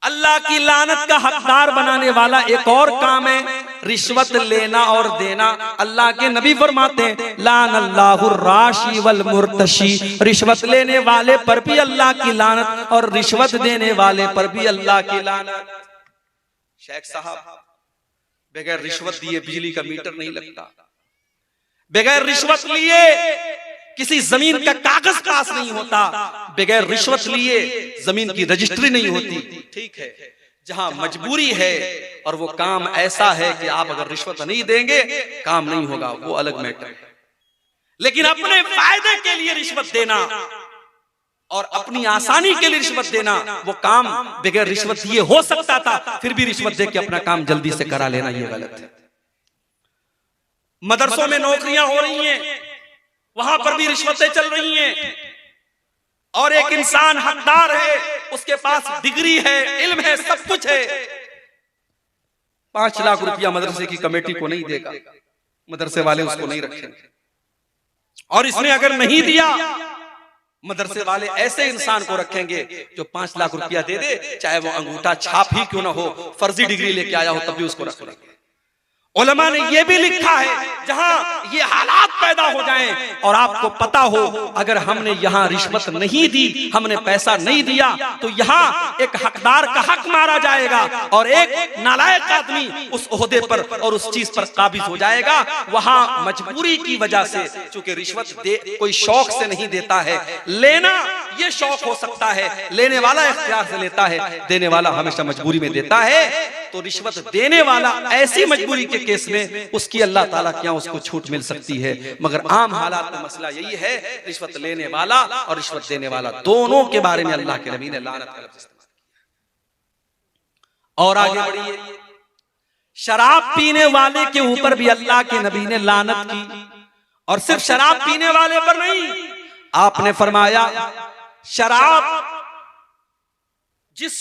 अल्लाह की लानत का हकदार बनाने वाला एक और काम है रिश्वत लेना और देना। अल्लाह के नबी फरमाते हैं लानल्लाहु राशी वल मुर्तशी, रिश्वत लेने वाले पर भी अल्लाह की लानत और रिश्वत देने वाले पर भी अल्लाह की लानत। शेख साहब, बगैर रिश्वत दिए बिजली का मीटर नहीं लगता, बगैर रिश्वत लिए किसी जमीन का कागज पास नहीं होता, बगैर रिश्वत लिए जमीन की रजिस्ट्री नहीं होती। ठीक है, जहां मजबूरी है और वो काम ऐसा है कि आप अगर रिश्वत नहीं देंगे काम नहीं होगा, वो अलग मैटर है। लेकिन अपने फायदे के लिए रिश्वत देना और अपनी आसानी के लिए रिश्वत देना, वो काम बगैर रिश्वत दिए हो सकता था, फिर भी रिश्वत दे के अपना काम जल्दी से करा लेना ये गलत है। मदरसों में नौकरियां हो रही हैं, वहां पर भी रिश्वतें चल रही हैं, और एक इंसान हकदार है, उसके पास डिग्री है, इल्म है, सब कुछ है, 5 लाख रुपया मदरसे की कमेटी को नहीं देगा, मदरसे वाले उसको नहीं रखेंगे। और इसने अगर नहीं दिया, मदरसे वाले ऐसे इंसान को रखेंगे जो 5 लाख रुपया दे दे, चाहे वो अंगूठा छाप ही क्यों ना हो, फर्जी डिग्री लेके आया हो, तब भी उसको रख लेंगे। उलमा ने यह भी लिखा है जहां ये हालात पैदा हो जाएं और आपको पता हो अगर हमने यहाँ रिश्वत नहीं दी, हमने पैसा नहीं दिया, तो यहाँ एक हकदार का हक मारा जाएगा और एक नालायक आदमी उस ओहदे पर और उस चीज पर काबिज हो जाएगा। वहां मजबूरी की वजह से, चूंकि रिश्वत कोई शौक से नहीं देता है, लेना ये शौक हो सकता है, लेने वाला इख्तियार से लेता है, देने वाला हमेशा मजबूरी में देता है। तो रिश्वत देने वाला ऐसी मजबूरी के केस में उसकी अल्लाह ताला क्या उसको छूट मिल सकती है, मगर आम हालात में मसला यही है, रिश्वत लेने वाला और रिश्वत देने वाला दोनों के बारे में अल्लाह के नबी ने लानत का लफ्ज़ इस्तेमाल किया। और आगे बढ़िए, शराब पीने वाले के ऊपर भी अल्लाह के नबी ने लानत की, और सिर्फ शराब पीने वाले पर नहीं, आपने फरमाया शराब जिस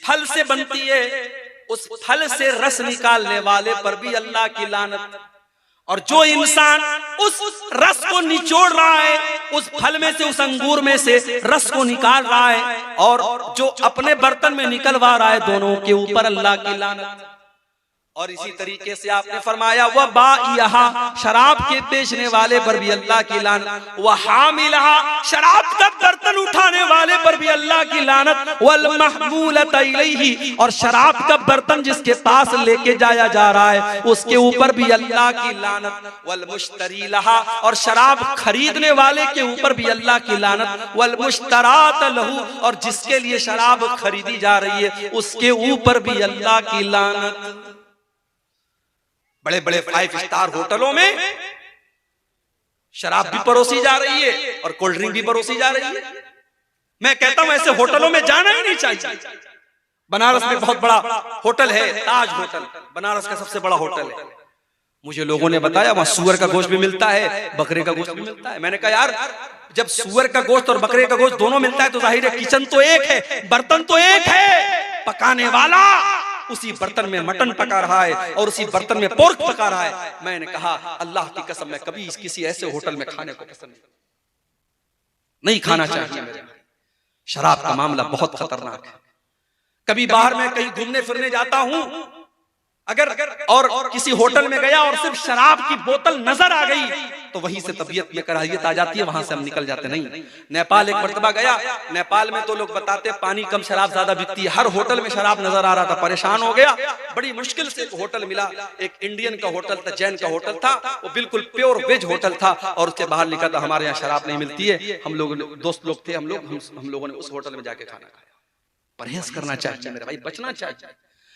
फल से बनती है उस फल से रस निकालने वाले पर भी अल्लाह की लानत। और जो इंसान उस रस को निचोड़ रहा है, उस फल में से, उस अंगूर में से रस को निकाल रहा है, और जो अपने बर्तन में निकलवा रहा है, दोनों के ऊपर अल्लाह की लानत। और इसी तरीके से आपने फरमाया वह बाइहा, शराब के बेचने वाले पर भी अल्लाह की लानत, वह हामिलहा, शराब का बर्तन उठाने वाले पर भी अल्लाह की लानत, वल महमूलत इलैहि, और शराब का बर्तन जिसके पास लेके जाया जा रहा है उसके ऊपर भी अल्लाह की लानत, वल मुश्तरी लहा, और शराब खरीदने वाले के ऊपर भी अल्लाह की लानत, वल मुश्तरात लहू, और जिसके लिए शराब खरीदी जा रही है उसके ऊपर भी अल्लाह की लानत। बड़े बड़े 5 स्टार होटलों में शराब भी परोसी जा रही है और कोल्ड ड्रिंक भी परोसी जा रही है। मैं कहता हूं ऐसे होटलों में जाना ही नहीं चाहिए। बनारस में बहुत बड़ा होटल है, ताज होटल, बनारस का सबसे बड़ा होटल है। मुझे लोगों ने बताया वहां सुअर का गोश्त भी मिलता है, बकरे का गोश्त भी मिलता है। मैंने कहा यार जब सुअर का गोश्त और बकरे का गोश्त दोनों मिलता है तो जाहिर है किचन तो एक है, बर्तन तो एक है, पकाने वाला उसी बर्तन में मटन पका रहा है और उसी बर्तन में पोर्क पका रहा है। मैंने कहा अल्लाह की कसम मैं कभी किसी ऐसे होटल में खाने को पसंद नहीं खाना चाहिए मेरे। शराब का मामला बहुत खतरनाक है। कभी बाहर में कहीं घूमने फिरने जाता हूं अगर और किसी होटल में गया और सिर्फ शराब की बोतल नजर आ गई तो वहीं से तबीयत में कराहियत आ जाती है, वहां से हम निकल जाते नहीं। नेपाल एक मर्तबा गया, नेपाल में तो लोग बताते पानी कम शराब ज्यादा बिकती है, हर होटल में शराब नजर आ रहा था, परेशान हो गया। बड़ी मुश्किल से एक होटल मिला, एक इंडियन का होटल था, जैन का होटल था, वो बिल्कुल प्योर वेज होटल था और उसके बाहर लिखा था हमारे यहाँ शराब नहीं मिलती है। हम लोग दोस्त लोग थे, हम लोगों ने उस होटल में जाके खाना खाया। परहेज करना चाहिए मेरे भाई, बचना चाहिए।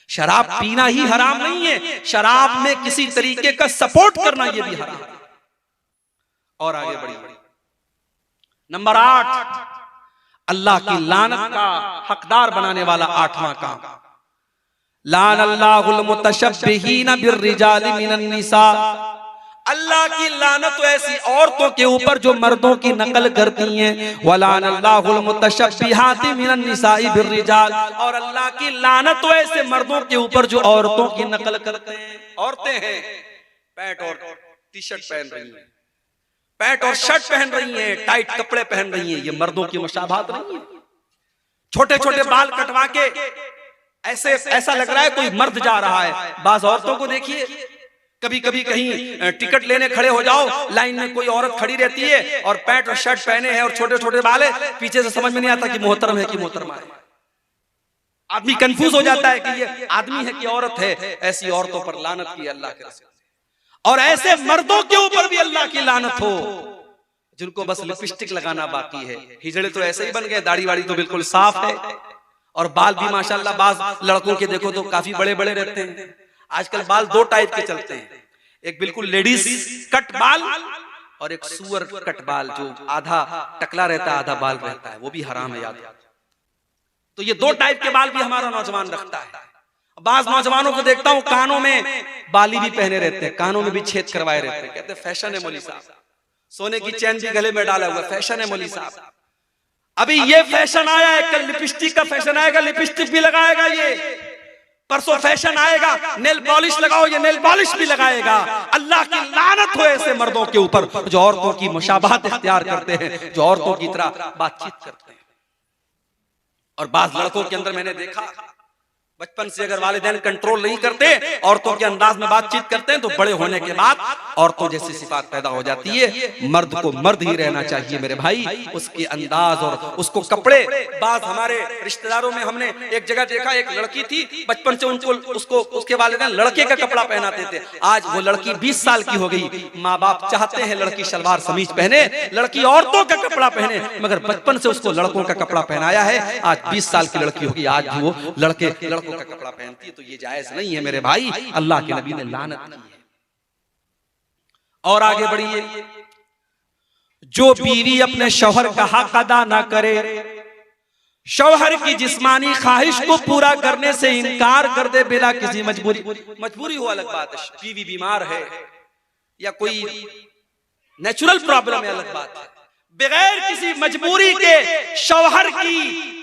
शराब पीना ही हराम नहीं है, शराब में किसी तरीके का सपोर्ट करना यह भी हराम है। और आगे बढ़िए, नंबर 8, अल्लाह की लानत का हकदार बनाने वाला 8वां काम, लान अल्लाहुल मुतशब्बिहीन बिर्रिजालि मिनन निसा, अल्लाह की लानत तो ऐसी औरतों के ऊपर जो मर्दों की नकल करती हैं। वलान अल्लाहुल मुतशब्बिहाति मिनन निसाई बिर्रिजाल, और अल्लाह की लानत तो ऐसे मर्दों के ऊपर जो औरतों की नकल करते हैं। औरतें हैं पैंट और टी शर्ट पहन रही हैं, पैंट और शर्ट पहन रही हैं, टाइट कपड़े पहन रही हैं, ये मर्दों की मुशाबाहत नहीं है। छोटे छोटे बाल कटवा के ऐसा लग रहा है कोई मर्द जा रहा है। बाज औरतों को देखिए, कभी कभी कहीं टिकट लेने खड़े हो जाओ, लाइन में कोई औरत खड़ी रहती है और पैंट और शर्ट पहने हैं और छोटे छोटे बाल है, पीछे से समझ में नहीं आता कि मोहतरम है कि मोहतरमा है। आदमी कंफ्यूज हो जाता है कि ये आदमी है कि औरत है। ऐसी औरतों पर लानत की अल्लाह के रसूल, और ऐसे मर्दों के ऊपर भी अल्लाह की लानत हो जिनको बस लिपस्टिक लगाना बाकी है। हिजड़े तो ऐसे ही बन गए, दाढ़ी वाड़ी तो बिल्कुल साफ है और बाल भी माशाल्लाह बाज लड़कों के देखो तो काफी बड़े बड़े रहते हैं। आजकल बाल 2 टाइप के चलते हैं, एक बिल्कुल लेडीज कट बाल और एक सुअर कट बाल जो आधा टकला रहता है आधा बाल रहता है, वो भी हराम है याद। तो ये 2 टाइप के बाल भी हमारा नौजवान रखता है। बाज नौजवानों को देखता हूं कानों में बाली भी पहने रहते हैं, कानों में भी छेद करवाए रहते हैं, कहते हैं फैशन है मौली साहब, सोने की चैन भी गले में डाला हुआ, फैशन है मौली साहब। अभी ये फैशन आया है, कल लिपस्टिक का फैशन आएगा, लिपस्टिक भी लगाएगा ये, परसों फैशन आएगा नेल पॉलिश लगाओ, ये नेल पॉलिश भी लगाएगा। अल्लाह की लानत हो ऐसे मर्दों के ऊपर जो औरतों की मुशाबाहत इख्तियार करते हैं, जो औरतों की तरह बातचीत करते हैं। और बाज लड़कों के अंदर मैंने देखा बचपन से अगर वालिदैन कंट्रोल नहीं करते, औरतों के अंदाज में बातचीत करते हैं, तो बड़े होने के बाद औरतों जैसी सिफात पैदा हो जाती है। मर्द को मर्द ही रहना चाहिए मेरे भाई, उसके अंदाज और उसको कपड़े। बात हमारे रिश्तेदारों में हमने एक जगह देखा, एक लड़की थी, बचपन से उनको उसको उसके वालिदैन लड़के का कपड़ा पहनाते थे। आज वो लड़की 20 साल की हो गई, माँ बाप चाहते हैं लड़की शलवार समीज पहने, लड़की औरतों का कपड़ा पहने, मगर बचपन से उसको लड़कों का कपड़ा पहनाया है। आज 20 साल की लड़की होगी, आज भी वो लड़कों का कपड़ा पहनती है, तो ये जायज नहीं है मेरे भाई, अल्लाह के नबी ने लानत की है। और आगे बढ़िए, जो बीवी अपने शौहर का हक अदा ना करे, शौहर की जिस्मानी ख्वाहिश को पूरा करने से इनकार कर दे बिना किसी मजबूरी हो अलग बात है, बीवी बीमार है या कोई नेचुरल प्रॉब्लम है अलग बात है, बगैर किसी मजबूरी के शौहर की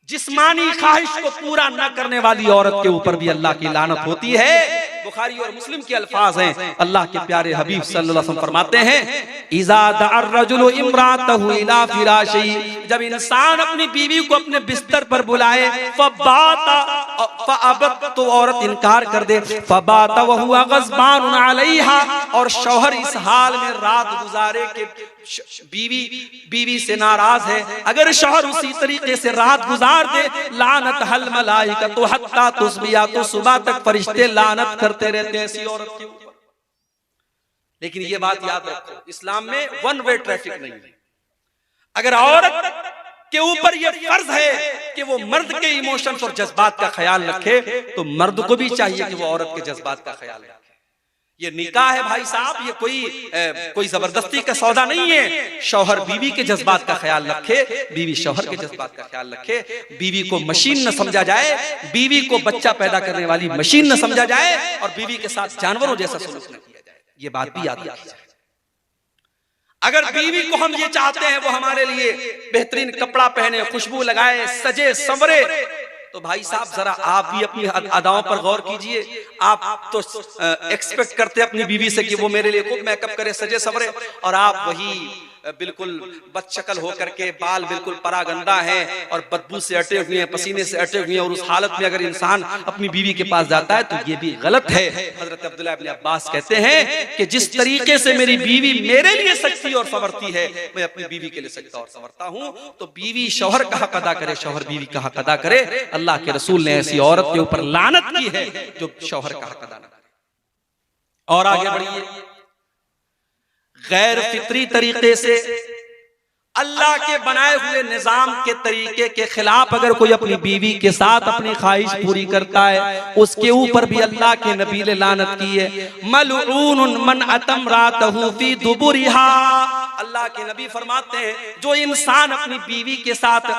जिस्मानी ख्वाहिश को पूरा न करने वाली औरत के ऊपर भी अल्लाह की लानत होती है। बुखारी और मुस्लिम के अल्फाज हैं, अल्लाह के प्यारे हबीब सल्लल्लाहु अलैहि वसल्लम फरमाते हैं, इज़ा दअर रजुलु इम्रातहु इला फिराशी, जब इंसान अपनी बीवी को अपने बिस्तर पर बुलाए, फबाता फअबत, तो औरत इनकार कर दे, फबाता वहुवा गज़बान अलैहा, और शौहर इस हाल में रात गुजारे के बीवी से नाराज है, अगर शौहर उसी तरीके से रात गुजार दे, लानत हल मलाइका तो हत्ता तुस्बिया, तो सुबह तक फरिश्ते लानत करते रहते हैं ऐसी औरत के ऊपर। लेकिन ये बात याद रखो, इस्लाम में वन वे ट्रैफिक नहीं है। अगर औरत के ऊपर ये फर्ज है कि वो मर्द के इमोशंस और जज्बात का ख्याल रखे, तो मर्द को भी चाहिए कि वो औरत के जज्बात का ख्याल रखे। ये निकाह है भाई साहब, ये कोई जबरदस्ती का सौदा नहीं है। शौहर बीवी के जज्बात का ख्याल रखे, बीवी शौहर के जज्बात का ख्याल रखे, बीवी को मशीन न समझा जाए, बीवी को बच्चा पैदा करने वाली मशीन न समझा जाए, और बीवी के साथ जानवरों जैसा सलूक न किया जाए। ये बात भी याद रखी जाए। अगर बीवी को हम ये चाहते हैं वो हमारे लिए बेहतरीन कपड़ा पहने, खुशबू लगाए, सजे संवरे, तो भाई साहब जरा आप भी अपनी अदाओं पर गौर कीजिए। आप तो एक्सपेक्ट करते अपनी बीवी से कि वो मेरे लिए खूब मेकअप करे, सजे सवरे, और आप वही बिल्कुल बदशक्ल होकर के, बाल बिल्कुल परागंदा है और बदबू से अटे हुए हैं, पसीने से अटे हुए हैं, और उस हालत में अगर इंसान अपनी बीवी के पास जाता है तो ये भी गलत है। हजरत अब्दुल्लाह इब्न अब्बास कहते हैं कि जिस तरीके से मेरी बीवी मेरे लिए सजती और संवरती है, मैं अपनी बीवी के लिए सजता और संवरता हूं। तो बीवी शौहर का हक अदा करे, शौहर बीवी का हक अदा करे। अल्लाह के रसूल ने ऐसी औरत के ऊपर लानत की है जो शौहर का हक अदा न करे। और आगे बढ़िए, गैर फित्री तरीके से अल्लाह के बनाए हुए निजाम के तरीके के खिलाफ अगर कोई अपनी बीवी के साथ अपनी ख्वाहिश पूरी करता है, उसके ऊपर भी अल्लाह के नबी ने लानत की है। मलऊन मन अतम रातहु फी दुबुरिहा, अल्लाह के नबी फरमाते हैं जो इंसान अपनी बीवी के साथ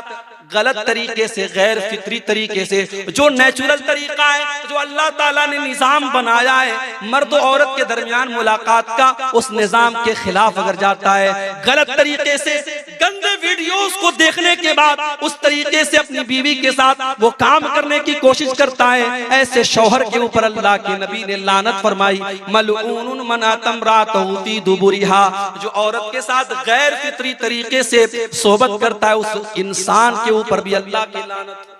गलत तरीके से, गैर फित्री तरीके से, जो नेचुरल तरीका है, जो अल्लाह ताला ने निजाम बनाया है मर्द और औरत के दरमियान मुलाकात का, उस निजाम के खिलाफ अगर जाता है, गलत तरीके से गंदे वीडियोस को देखने के बाद उस तरीके से अपनी बीवी के साथ वो काम करने की कोशिश करता है, ऐसे शौहर के ऊपर अल्लाह के नबी ने लानत फरमाई। मलऊन मन अतम रातहु फी दुबुरिहा, जो औरत के साथ गैर फित्री तरीके से सोबत करता है, उस इंसान के ऊपर भी अल्लाह की लानत।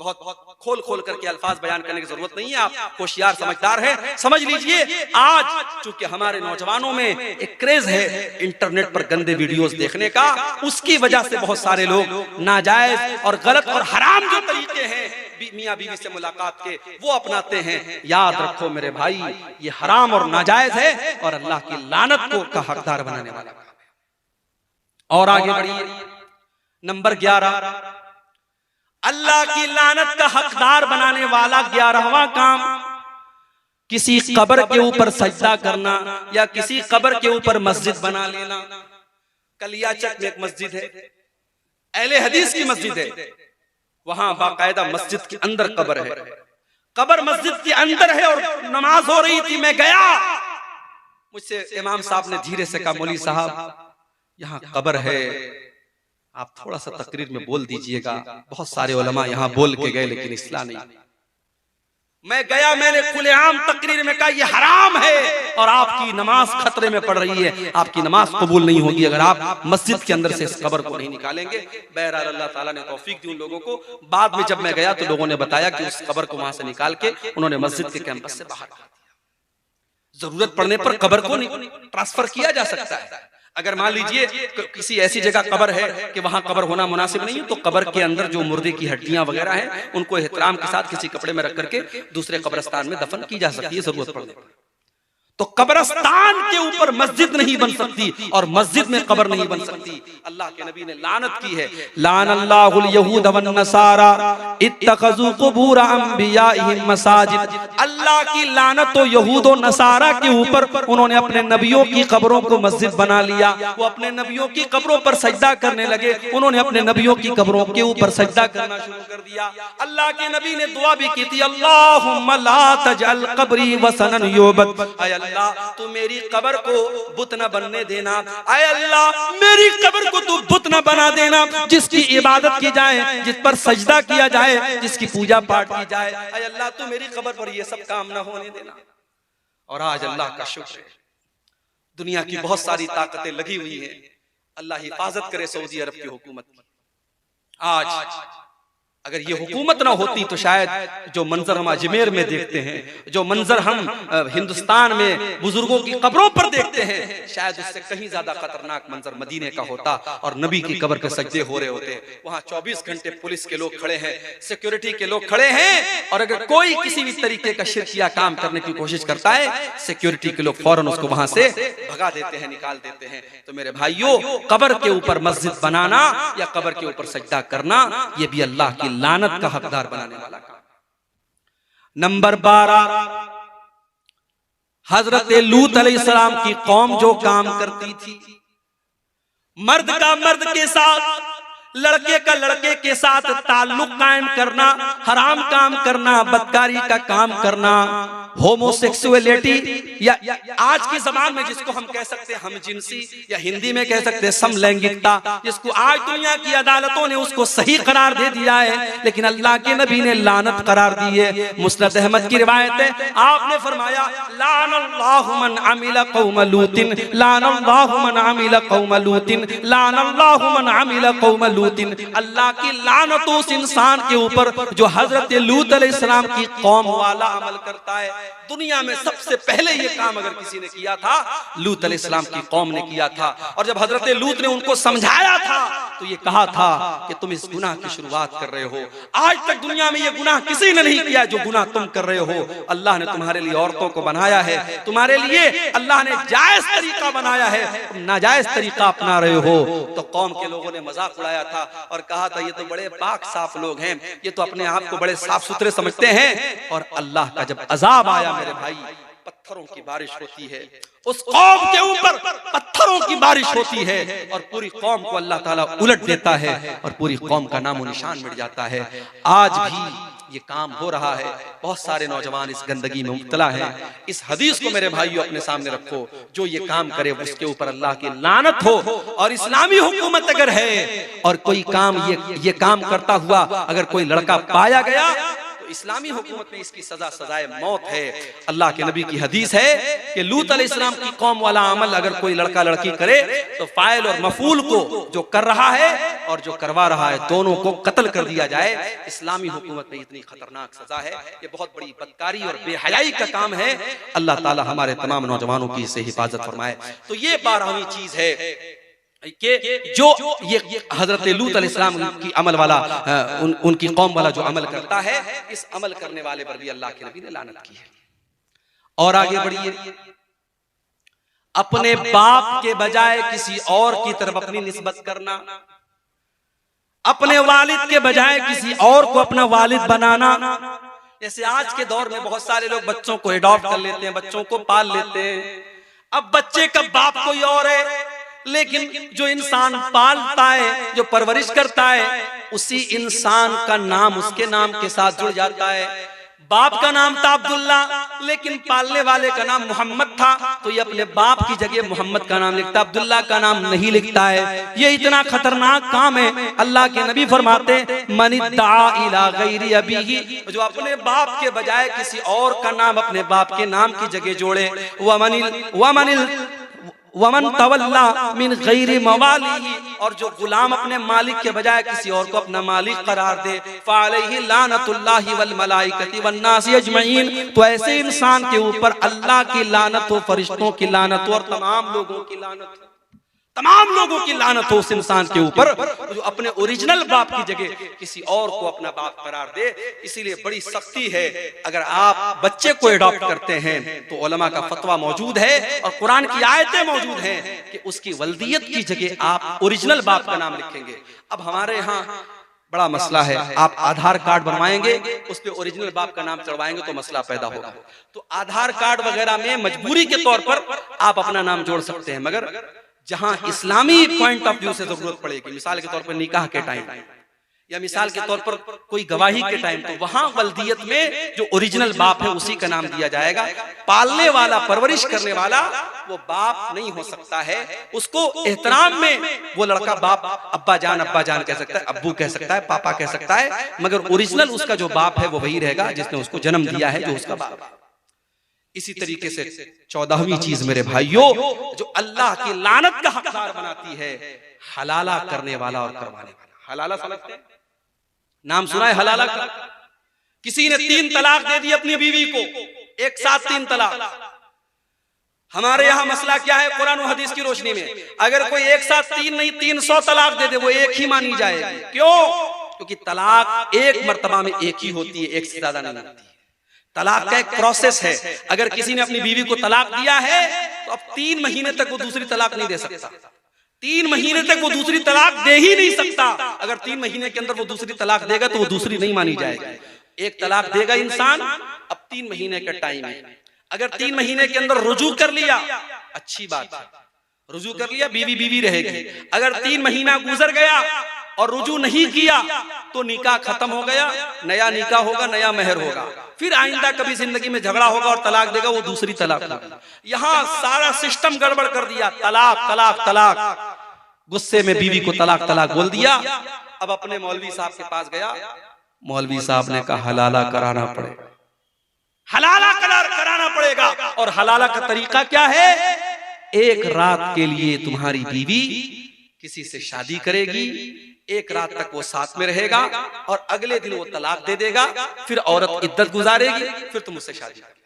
बहुत खोल खोल करके अल्फाज बयान करने की जरूरत नहीं है, आप होशियार समझदार हैं, समझ लीजिए। आज चूंकि हमारे नौजवानों में एक क्रेज है इंटरनेट पर गंदे वीडियोस देखने का, उसकी वजह से बहुत सारे लोग नाजायज और गलत और हराम जो तरीके हैं मियां बीवी से मुलाकात के, वो अपनाते हैं। याद रखो मेरे भाई, ये हराम और नाजायज है और अल्लाह की लानत को का हकदार बनाने वाला काम है। और आगे बढ़िए, नंबर 11, अल्लाह की लानत का हकदार बनाने वाला 11वां काम, किसी कब्र के ऊपर सजदा करना या किसी कब्र के ऊपर मस्जिद बना लेना। कलियाचक में एक मस्जिद है, अहले हदीस की मस्जिद है, वहां बाकायदा मस्जिद के अंदर कब्र है, कब्र मस्जिद के अंदर है और नमाज हो रही थी, मैं गया, मुझसे इमाम साहब ने धीरे से कहा, मौलवी साहब यहाँ कब्र है, आप थोड़ा सा तकरीर में बोल दीजिएगा। बहुत सारे उलमा यहाँ बोल के गए लेकिन इस्लाह नहीं। मैं गया, मैंने खुलेआम तकरीर में कहा ये हराम है और आपकी नमाज खतरे में पड़ रही है, आपकी नमाज कबूल नहीं होगी अगर आप मस्जिद के अंदर से इस कब्र को नहीं निकालेंगे। बहरहाल अल्लाह ताला ने तौफीक दी उन लोगों को। बाद में जब मैं गया तो लोगों ने बताया कि उस कब्र को वहां से निकाल के उन्होंने मस्जिद के कैंपस से बाहर कर दिया। जरूरत पड़ने पर कब्र को ट्रांसफर किया जा सकता है। अगर मान लीजिए किसी ऐसी जगह कब्र है कि वहां कब्र होना मुनासिब नहीं है, तो कब्र के अंदर जो मुर्दे की हड्डियां वगैरह हैं उनको एहतराम के साथ किसी कपड़े में रख करके दूसरे कब्रिस्तान में दफन की जा सकती है जरूरत पड़ने पर। तो कब्रिस्तान के ऊपर मस्जिद नहीं बन सकती और मस्जिद में कब्र नहीं बन सकती। अल्लाह के नबी ने लानत की है, लानल्लाहुल यहूद वन नसारा इत्तखज़ू कुबूर अंबियाइहिम मसाजिद। अल्लाह की लानत तो यहूद और नसारा के ऊपर, उन्होंने अपने नबियों की कब्रों को मस्जिद बना लिया। वो अपने नबियों की कब्रों पर सजदा करने लगे, उन्होंने अपने नबियों की कब्रों के ऊपर सजदा करना शुरू कर दिया। अल्लाह के नबी ने दुआ भी की थी, अल्लाहुम्मा ला तजअल कब्री वसनन युबद। अल्लाह तू मेरी कब्र को बुत न बनने देना, आय अल्लाह मेरी कब्र को तू बुत न बना देना जिसकी इबादत की जाए, जिस पर सजदा किया जाए, जिसकी पूजा पाठ की जाए। आय अल्लाह तू मेरी कब्र पर ये सब काम न होने देना। और आज अल्लाह का शुक्र है, दुनिया की बहुत सारी ताकतें लगी हुई हैं। अल्लाह हिफाजत करे सऊदी अरब की हुकूमत की। आज अगर ये हुकूमत ना होती तो शायद जो मंजर हम अजमेर में देखते हैं, जो मंजर हम हिंदुस्तान में बुजुर्गों की कब्रों पर देखते हैं, शायद उससे कहीं ज्यादा खतरनाक मंजर मदीने का होता और नबी की कब्र पे सजदे हो रहे होते। वहां 24 घंटे पुलिस के लोग खड़े हैं, सिक्योरिटी के लोग खड़े हैं, और अगर कोई किसी भी तरीके का शिरकिया काम करने की कोशिश करता है, सिक्योरिटी के लोग फौरन उसको वहां से भगा देते हैं, निकाल देते हैं। तो मेरे भाइयों, कब्र के ऊपर मस्जिद बनाना या कब्र के ऊपर सजदा करना, ये भी अल्लाह की लानत का हकदार बनाने वाला काम। नंबर 12, हजरत लूत अलैहिस्सलाम की कौम जो काम करती थी, मर्द का मर्द के साथ, लड़के का लड़के के साथ ताल्लुक कायम करना, हराम काम करना, बदकारी का काम करना, होमोसेक्सुअलिटी या आज के जमाने में जिसको हम कह सकते हैं हमजिनसी, या हिंदी में कह सकते हैं समलैंगिकता, जिसको आज दुनिया की अदालतों ने उसको सही करार दे दिया है, लेकिन अल्लाह के नबी ने लानत करार दी है। मुस्नद अहमद की रिवायत है, आपने फरमाया लानल्लाहु मन अमिला कौम लूतिन, लानल्लाहु मन अमिला कौम लूतिन, लानल्लाहु मन अमिला कौम लूतिन। अल्लाह की लानत उस इंसान के ऊपर जो हजरत लूत अलैहिस्सलाम की कौम वाला अमल करता है। दुनिया में सबसे पहले ये काम अगर किसी ने किया था, लूत अलैहिस्सलाम की कौम ने किया था। और जब हजरत लूत ने उनको समझाया था तो ये कहा था कि तुम इस गुनाह की शुरुआत कर रहे हो। आज तक दुनिया में ये गुनाह किसी ने नहीं किया जो गुनाह तुम कर रहे हो। अल्लाह ने तुम्हारे लिए औरतों को बनाया है, तुम्हारे लिए अल्लाह ने जायज तरीका बनाया है, तुम नाजायज तरीका अपना रहे हो। तो कौम के लोगों ने मजाक उड़ाया था और कहा था ये तो बड़े पाक साफ लोग हैं, ये तो अपने आप को बड़े साफ सुथरे समझते हैं। और अल्लाह का जब अजाब आया मेरे भाई, पत्थरों की बारिश होती है, उस कौम के ऊपर पत्थरों की बारिश होती है और पूरी कौम को अल्लाह ताला उलट देता है और पूरी कौम का नामो निशान मिट जाता है। आज भी ये काम हो रहा है, बहुत सारे नौजवान इस गंदगी में मुब्तला हैं। इस हदीस को मेरे भाइयों अपने सामने रखो, जो ये काम करे उसके ऊपर अल्लाह की लानत हो। और इस्लामी हुकूमत अगर है और कोई काम ये काम करता हुआ अगर कोई लड़का पाया गया, इस्लामी हुकूमत में इसकी सजा सजाए मौत है। अल्लाह के नबी की हदीस है कि लूत अलैहिस्सलाम की कौम वाला अमल अगर कोई लड़का लड़की करे तो फाइल और मफूल को, जो कर रहा है और जो करवा रहा है, दोनों को कत्ल कर दिया जाए। इस्लामी हुकूमत में इतनी खतरनाक सजा है, ये बहुत बड़ी बदकारी और बेहयाई का काम है। अल्लाह ताला हमारे तमाम नौजवानों की इससे हिफाजत फरमाए। तो ये 12वीं चीज है कि जो ये हजरत लूत अलैहिस्सलाम की अमल वाला उनकी कौम वाला जो अमल करता है, इस अमल करने वाले पर भी अल्लाह के नबी ने लानत की है। और आगे बढ़िए, अपने बाप के बजाय किसी और की तरफ अपनी निस्बत करना, अपने वालिद के बजाय किसी और को अपना वालिद बनाना। जैसे आज के दौर में बहुत सारे लोग बच्चों को एडॉप्ट कर लेते हैं, बच्चों को पाल लेते हैं। अब बच्चे का बाप कोई और है, लेकिन जो इंसान पालता है, जो परवरिश करता है, उसी इंसान का नाम उसके नाम के साथ जुड़ जाता है। बाप का नाम था अब्दुल्ला, लेकिन पालने वाले का नाम मोहम्मद था, तो ये अपने बाप की जगह मोहम्मद का नाम लिखता, अब्दुल्ला का नाम नहीं लिखता है। ये इतना खतरनाक काम है। अल्लाह के नबी फरमाते मनिद्दा इला गैरि अबीही, जो अपने बाप के बजाय किसी और का नाम अपने बाप के नाम की जगह जोड़े, वमन तवल्ला मिन गैरि मवालिही, और जो गुलाम अपने मालिक के बजाय किसी और को अपना मालिक करार दे, फ़अलैहि लानतुल्लाहि वल मलाइकति वन नासि अजमईन, तो ऐसे इंसान के ऊपर अल्लाह की लानत हो, फरिश्तों की लानत हो, और तमाम लोगों की लानत हो, तमाम लोगों की लानत हो उस इंसान के ऊपर जो अपने ओरिजिनल बाप की जगह किसी और को अपना बाप करार दे। इसीलिए बड़ी सख्ती है। अगर आप बच्चे को एडॉप्ट करते हैं तो उलमा का फतवा मौजूद है और कुरान की आयतें मौजूद हैं कि उसकी वल्दियत की जगह आप ओरिजिनल बाप का नाम लिखेंगे। अब हमारे यहाँ बड़ा मसला है, आप आधार कार्ड बनवाएंगे, उस पे ओरिजिनल बाप का नाम चढ़वाएंगे तो मसला पैदा होगा। तो आधार कार्ड वगैरह में मजबूरी के तौर पर आप अपना नाम जोड़ सकते हैं, मगर जहां इस्लामी पॉइंट ऑफ व्यू से जरूरत पड़ेगी, मिसाल के तौर पर निकाह के टाइम या मिसाल के तौर पर कोई गवाही के टाइम, तो वहां वल्दियत में जो ओरिजिनल बाप है उसी का नाम दिया जाएगा। पालने वाला, परवरिश करने वाला वो बाप नहीं हो सकता है। उसको एहतराम में वो लड़का बाप, अब्बा जान कह सकता है, अब्बू कह सकता है, पापा कह सकता है, मगर ओरिजिनल उसका जो बाप है वो वही रहेगा जिसने उसको जन्म दिया है, जो उसका बाप है। इसी तरीके से 14वीं चीज मेरे भाइयों जो अल्लाह की लानत का हकदार बनाती है, हलाला करने वाला और करवाने वाला। हलाला समझते हैं? नाम सुना है हलाला का? किसी ने 3 तलाक दे दी अपनी बीवी को, एक साथ 3 तलाक। हमारे यहाँ मसला क्या है कुरान और हदीस की रोशनी में? अगर कोई एक साथ 3 नहीं 300 तलाक दे दे वो एक ही मानी जाएगी। क्यों? क्योंकि तलाक एक मर्तबा में एक ही होती है, एक से ज्यादा नहीं होती है। तलाक का एक प्रोसेस है। अगर किसी ने अपनी बीवी को तलाक दिया है तो अब 3 महीने तक वो दूसरी तलाक नहीं दे सकता। 3 महीने तक वो दूसरी तलाक दे ही नहीं सकता। अगर 3 महीने के अंदर वो दूसरी तलाक देगा तो वो दूसरी नहीं मानी जाएगी। एक तलाक देगा इंसान, अब 3 महीने का टाइम है। अगर 3 महीने के अंदर रुजू कर लिया, अच्छी बात है, रुजू कर लिया, बीवी रहेगी। अगर 3 महीना गुजर गया और रुजू नहीं किया तो निकाह खत्म हो गया, नया निकाह होगा, नया मेहर होगा, फिर आइंदा कभी जिंदगी में झगड़ा होगा और तलाक देगा, वो दूसरी तलाक होगी। यहाँ सारा सिस्टम गड़बड़ कर दिया, तलाक तलाक तलाक, गुस्से में बीवी को तलाक तलाक बोल दिया। अब अपने मौलवी साहब के पास गया, मौलवी साहब ने कहा हलाला कराना पड़ेगा, हलाला कराना पड़ेगा। और हलाला का तरीका क्या है? एक रात के लिए तुम्हारी बीवी किसी से शादी करेगी, एक रात तक वो साथ में रहेगा और अगले दिन वो तलाक दे देगा, फिर औरत इद्दत गुजारेगी, फिर तुम उससे शादी करेगी।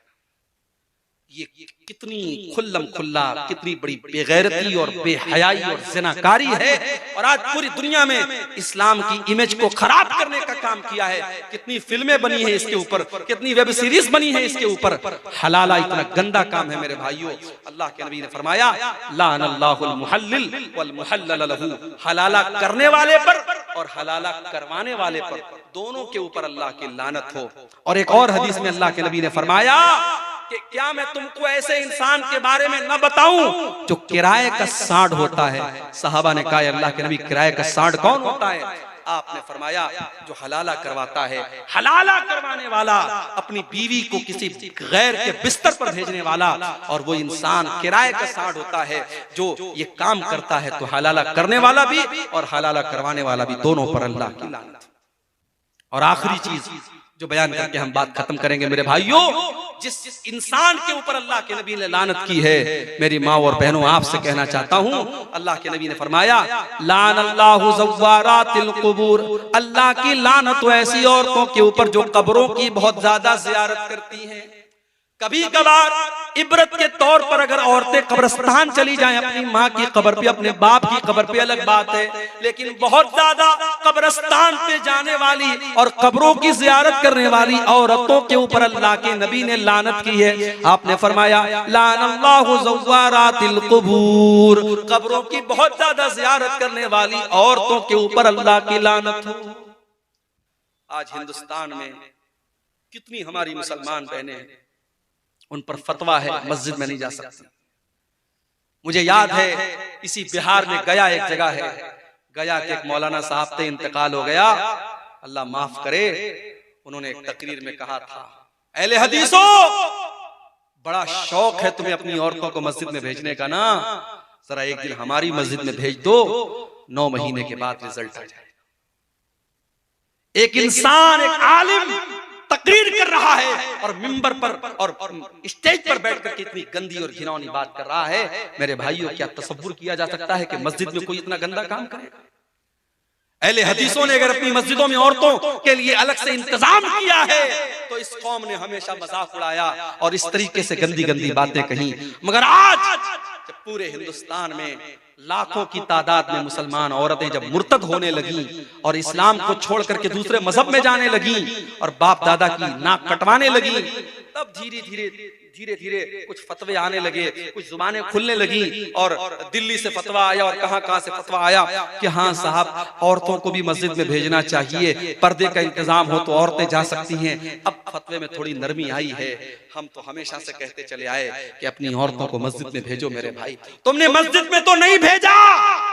ये कितनी खुल्लम खुल्ला, कितनी बड़ी बेगैरती और बेहयाई और ज़िनाकारी है। और आज पूरी दुनिया में इस्लाम की इमेज को खराब करने का काम किया है। कितनी फिल्में बनी है इसके ऊपर, कितनी वेब सीरीज बनी है इसके ऊपर। हलाला इतना गंदा काम है मेरे भाइयों। अल्लाह के नबी ने फरमाया लानल्लाहुल मुहल्लिल वल मुहल्लल लहू, हलाला करने वाले पर और हलाला करवाने वाले पर दोनों के ऊपर अल्लाह की लानत हो। और एक और हदीस में अल्लाह के नबी ने फरमाया कि क्या मैं तुमको ऐसे इंसान के बारे में न बताऊं जो किराए का सांड होता है? सहाबा ने कहा अल्लाह के नबी किराए का सांड कौन होता है? आपने फरमाया जो हलाला करवाता है, हलाला करवाने वाला, अपनी बीवी को किसी गैर के बिस्तर पर भेजने वाला, और वो इंसान किराए का सांड होता है जो ये काम करता है। तो हलाला करने वाला भी और हलाला करवाने वाला भी, दोनों पर अल्लाह की लानत। और आखिरी चीज जो बयान करके हम बात खत्म करेंगे मेरे भाइयों, जिस इंसान के ऊपर अल्लाह के नबी ने लानत की है, मेरी माँ और बहनों आपसे कहना चाहता हूँ, अल्लाह के नबी ने फरमाया लानल्लाहु ज़व्वारातिल क़ुबूर, अल्लाह की लानत ऐसी औरतों के ऊपर जो कब्रों की बहुत ज्यादा ज़ियारत करती हैं। कभी कभार इबरत के तौर पर अगर औरतें कब्रिस्तान चली जाएं, अपनी माँ की कब्र पे, अपने बाप की कब्र पे, अलग बात है, लेकिन बहुत ज्यादा कब्रिस्तान पे जाने वाली और कब्रों की जियारत करने वाली औरतों के ऊपर अल्लाह के नबी ने लानत की है। आपने फरमाया लानल्लाहु ज़व्वारातिल क़ुबूर, कब्रों की बहुत ज्यादा जियारत करने वाली औरतों के ऊपर अल्लाह की लानत हो। आज हिंदुस्तान में कितनी हमारी मुसलमान बहनें हैं, उन पर फतवा है मस्जिद में नहीं जा सकती। मुझे याद है इसी बिहार में गया एक जगह है, गया के एक मौलाना साहब थे, इंतकाल हो गया, अल्लाह माफ करे। उन्होंने एक तकरीर में कहा था अहले हदीसों, बड़ा शौक है तुम्हें अपनी औरतों को मस्जिद में भेजने का ना, जरा एक दिन हमारी मस्जिद में भेज दो, 9 महीने के बाद रिजल्ट आ जाए। एक इंसान, एक आलिम तकरीर कर रहा है और मिंबर पर और स्टेज पर बैठकर इतनी गंदी और घिनौनी बात कर रहा है, मेरे भाइयों क्या तसव्वुर किया जा सकता है कि मस्जिद में कोई इतना गंदा काम करेगा? अहले हदीसों ने अगर अपनी मस्जिदों में औरतों के लिए अलग से इंतजाम किया है तो इस कौम ने हमेशा मजाक उड़ाया और इस तरीके से गंदी गंदी बातें कही। मगर आज जब पूरे हिंदुस्तान में लाखों की तादाद में मुसलमान औरतें जब मुर्तद होने लगी और इस्लाम को छोड़ करके दूसरे मजहब में जाने लगी और बाप दादा की नाक कटवाने लगी, तब धीरे धीरे कुछ फतवे आने लगे, कुछ जुबानें खुलने लगी और दिल्ली से फतवा आया और कहां से फतवा आया कि हाँ साहब औरतों को भी मस्जिद में भेजना चाहिए, पर्दे का इंतजाम हो तो औरतें जा सकती हैं। अब फतवे में थोड़ी नरमी आई है। हम तो हमेशा से कहते चले आए कि अपनी औरतों को मस्जिद में भेजो। मेरे भाई, तुमने मस्जिद में तो नहीं भेजा,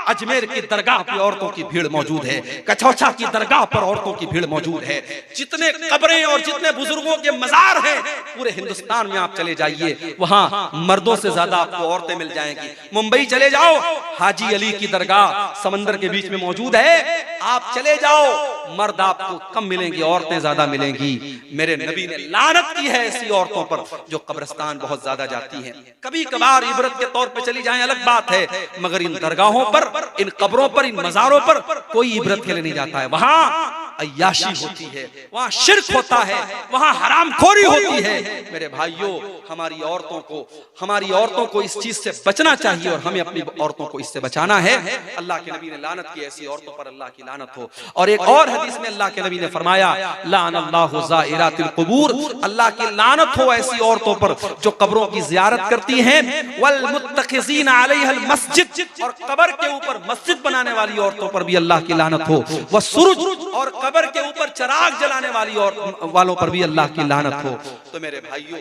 अजमेर की दरगाह पर औरतों की भीड़ मौजूद है, कचौछा की दरगाह पर औरतों की भीड़ मौजूद है, जितने कब्रें और जितने बुजुर्गों के मजार हैं पूरे हिंदुस्तान में आप चले जाइए, वहां मर्दों से ज्यादा आपको औरतें मिल जाएंगी। मुंबई चले जाओ, हाजी अली की दरगाह समंदर के बीच में मौजूद है, आप चले जाओ, मर्द आपको कम मिलेंगे, औरतें ज्यादा मिलेंगी। मेरे नबी ने लानत की है ऐसी औरतों पर जो कब्रिस्तान बहुत ज्यादा जाती हैं। कभी कभार इबरत के तौर पे चली जाएं अलग बात है, मगर इन दरगाहों पर, इन कब्रों पर, इन मजारों पर कोई इबरत के लिए नहीं जाता है। वहां अय्याशी होती है, वहां शिर्क होता है, वहां हरामखोरी होती है। मेरे भाइयों, हमारी औरतों को इस चीज से बचना चाहिए और हमें अपनी औरतों को इससे बचाना है। अल्लाह के नबी ने लानत की, ऐसी औरतों पर अल्लाह की लानत हो। और एक और हदीस में अल्लाह के नबी ने फरमाया, लानल्लाहु ज़ाइरातिल क़ुबूर, अल्लाह की लानत हो ऐसी औरतों पर जो कब्रों की ज़ियारत करती हैं, वल मुत्तखिज़ीना अलैहल मस्जिद, और कब्र के ऊपर मस्जिद बनाने वाली औरतों पर भी अल्लाह की लानत हो। वस्सुरुज, और कब्र के ऊपर चिराग जलाने वालों पर भी अल्लाह की लानत हो। तो मेरे भाइयों,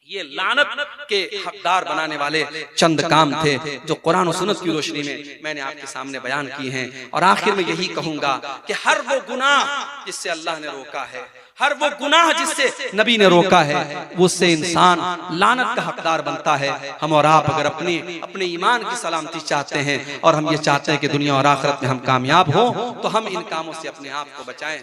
ये लानत के हकदार बनाने वाले चंद काम थे जो कुरान और सुन्नत की रोशनी में मैंने आपके सामने बयान किए हैं। और आखिर में यही कहूंगा कि हर वो गुनाह जिससे अल्लाह ने रोका है, हर वो गुनाह जिससे नबी ने रोका है, उससे इंसान लानत का हकदार बनता है। हम और आप अगर अपने ईमान की सलामती चाहते हैं और हम ये चाहते हैं कि दुनिया और आखिरत में हम कामयाब हों, तो हम इन कामों से अपने आप को बचाएं।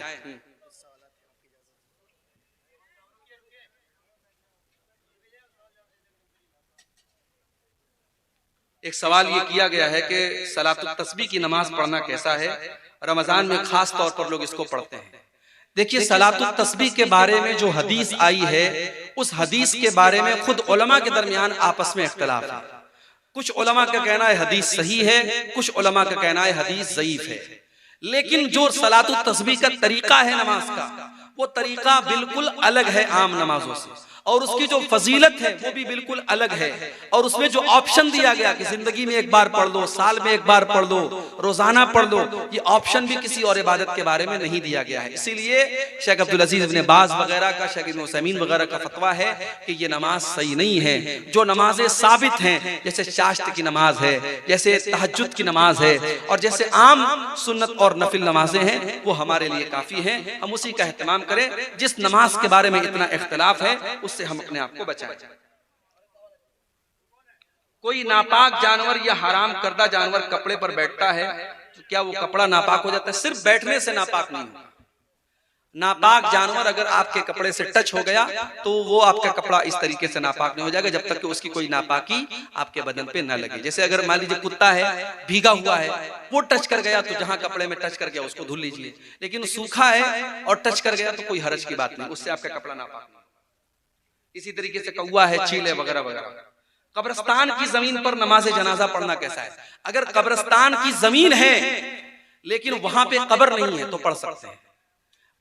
एक सवाल ये किया गया है कि सलातुत तस्बीह की नमाज पढ़ना कैसा है? रमजान में खास तौर पर लोग इसको पढ़ते हैं। देखिए, सलातुत तस्बीह के बारे में जो हदीस आई है, उस हदीस के बारे में खुद उलमा के दरमियान आपस में इख्तिलाफ है। कुछ उलमा का कहना है हदीस सही है, कुछ उलमा का कहना है हदीस ज़ईफ है। लेकिन जो सलातुत तस्बीह का तरीका है नमाज का, वो तरीका बिल्कुल अलग है आम नमाजों से, और उसकी जो फजीलत है वो भी बिल्कुल अलग है। और उसमें जो ऑप्शन दिया गया कि जिंदगी में एक बार पढ़ लो, साल में एक बार पढ़ लो, रोजाना पढ़ लो, ये ऑप्शन भी किसी और इबादत के बारे में नहीं दिया गया है। इसीलिए शेख अब्दुल अजीज इब्न बाज वगैरह का, शेख इब्न उसैमीन वगैरह का फतवा है कि ये नमाज सही नहीं है। जो नमाजें साबित हैं, जैसे चाश्त की नमाज है, जैसे तहज्जुद की नमाज है, और जैसे आम सुन्नत और नफिल नमाजें हैं, वो हमारे लिए काफी हैं। हम उसी का एहतमाम करें। जिस नमाज के बारे में इतना इख्तिलाफ है, उससे हम अपने आप को बचाएं। कोई नापाक जानवर या हराम करदा जानवर कपड़े पर बैठता है तो क्या वो कपड़ा नापाक हो जाता है? सिर्फ बैठने से नापाक नहीं होगा। नापाक जानवर अगर आपके कपड़े से टच हो गया तो वो आपका कपड़ा इस तरीके से नापाक नहीं हो जाएगा जब तक कि उसकी कोई नापाकी आपके बदन पे न लगे। जैसे अगर मान लीजिए कुत्ता है, भीगा हुआ है, वो टच कर गया तो जहां कपड़े में टच कर गया उसको धुल लीजिए। लेकिन सूखा है और टच कर गया तो कोई हरज की बात नहीं, उससे आपका कपड़ा नापाक नहीं। इसी तरीके से कौवा है, चील है, वगैरह वगैरह। कब्रिस्तान की जमीन पर नमाज जनाजा पढ़ना कैसा है? अगर कब्रिस्तान की जमीन है लेकिन वहां पे कब्र नहीं है तो पढ़ सकते हैं।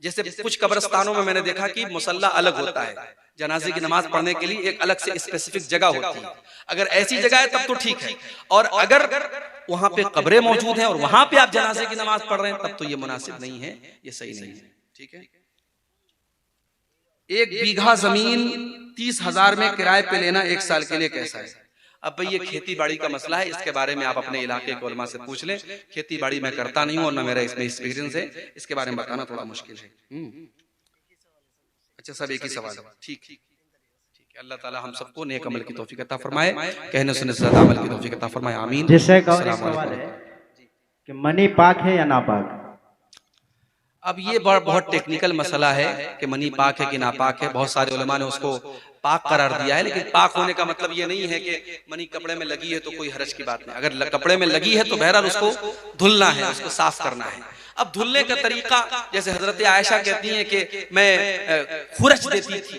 जैसे कुछ कब्रिस्तानों में मैंने देखा कि मुसल्ला अलग होता है, जनाजे की नमाज पढ़ने के लिए एक अलग से स्पेसिफिक जगह होती है। अगर ऐसी जगह है तब तो ठीक है, और अगर वहां पे कब्रें मौजूद हैं और वहां पे आप जनाजे की नमाज पढ़ रहे हैं तब तो ये मुनासिब नहीं है, ये सही नहीं है। ठीक है। 1 बीघा जमीन 30,000 में किराए पे लेना 1 साल के लिए कैसा है? अब भाई ये खेती बाड़ी का मसला है, इसके बारे में आप अपने इलाके के उलमा से पूछ लें। खेती बाड़ी मैं करता नहीं हूं और ना मेरा इसमें एक्सपीरियंस है, इसके बारे में बताना थोड़ा मुश्किल है। अच्छा, सब एक ही सवाल है। ठीक है, अल्लाह ताला हम सबको नेक अमल की तौफीक अता फरमाए, कहने सुनने से ज़्यादा अमल की तौफीक अता फरमाए, आमीन। जिससे एक और सवाल है कि मनी पाक है या नापाक? अब ये बहुत टेक्निकल मसला है कि मनी पाक है कि नापाक है। बहुत सारे उलमा ने उसको पाक करार दिया है, लेकिन पाक होने का मतलब ये नहीं है कि मनी कपड़े में लगी है तो कोई हरज की बात नहीं। अगर कपड़े में लगी है तो बहरहाल उसको धुलना है, उसको साफ करना है। अब धुलने का तरीका, जैसे हजरत आयशा कहती हैं कि मैं खुरच देती थी,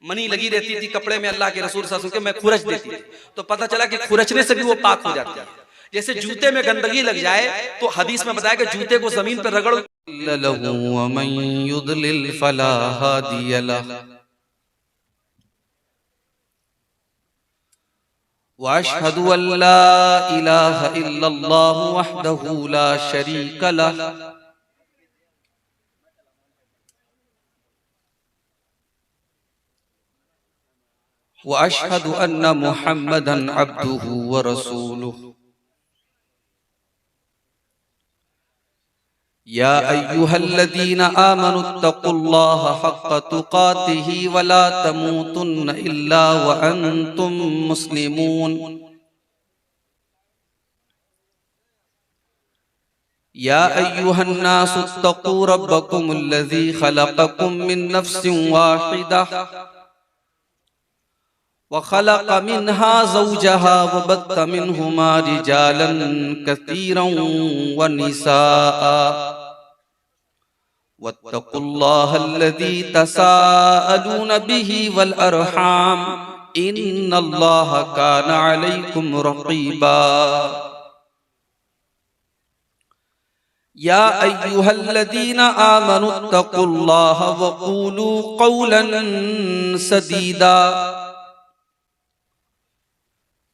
मनी लगी रहती थी कपड़े में, अल्लाह के रसूल सल्लल्लाहु अलैहि वसल्लम के मैं खुरच देती थी, तो पता चला कि खुरचने से भी वो पाक हो जाती है। जैसे जूते में गंदगी लग जाए तो हदीस में बताया कि जूते को जमीन पर रगड़ो, वअशहदु अल्ला इलाहा इल्लल्लाहु वहदहु ला शरीका लह वअशहदु अन्ना मुहम्मदन अब्दुहु व रसूलुहु। या अय्युहल्लज़ीना आमनुत्तकुल्लाह हक़्क़ तुक़ातिही वला तमूतुन्न इल्ला व अंतुम मुस्लिमून। या अय्युहन्नासुत्तक़ू रब्बकुमुल्लज़ी ख़लक़कुम मिन नफ़्सिन वाहिदह व ख़लक़ मिन्हा ज़ौजहा व बत्त मिन्हुमा रिजालन कसीरन व निसाअ वत्तक़ुल्लाहल्लज़ी तसाअलून बिही वल अरहाम इन्नल्लाह काना अलैकुम रक़ीबा। या अय्युहल्लज़ीना आमनुत्तक़ुल्लाह व क़ूलू क़ौलन सदीदा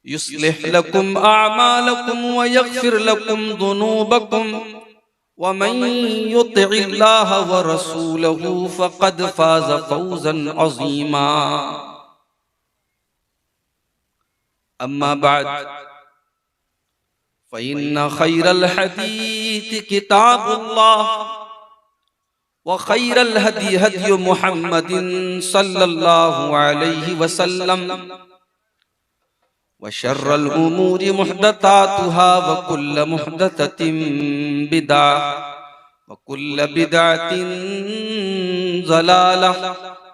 युस्लिह लकुम अअमालकुम व यग़फिर लकुम ज़ुनूबकुम व मन युतिइल्लाह व रसूलहु फ़क़द फ़ाज़ फ़ौज़न अज़ीमा। अम्मा बअद फ़इन्न ख़ैरल हदीस किताबुल्लाह व ख़ैरल हदी हदी मुहम्मदिन सल्लल्लाहु अलैहि वसल्लम व शर्रल उमूरि मुहदसातुहा व कुल्ल मुहदसतिन बिदअह व कुल्ल बिदअतिन ज़लालह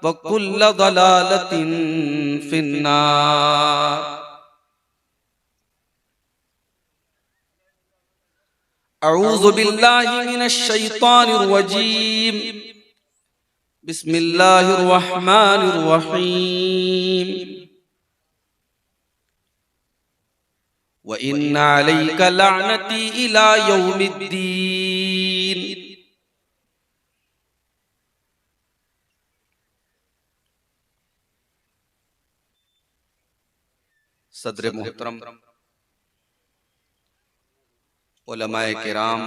व कुल्ल ज़लालतिन फिन्नार। अऊज़ु बिल्लाहि मिनश शैतानिर रजीम। बिस्मिल्लाहिर रहमानिर रहीम। व इन्ना अलैका लअनती इला यौमिद्दीन। सदर मोहतरम, उलमाए किराम,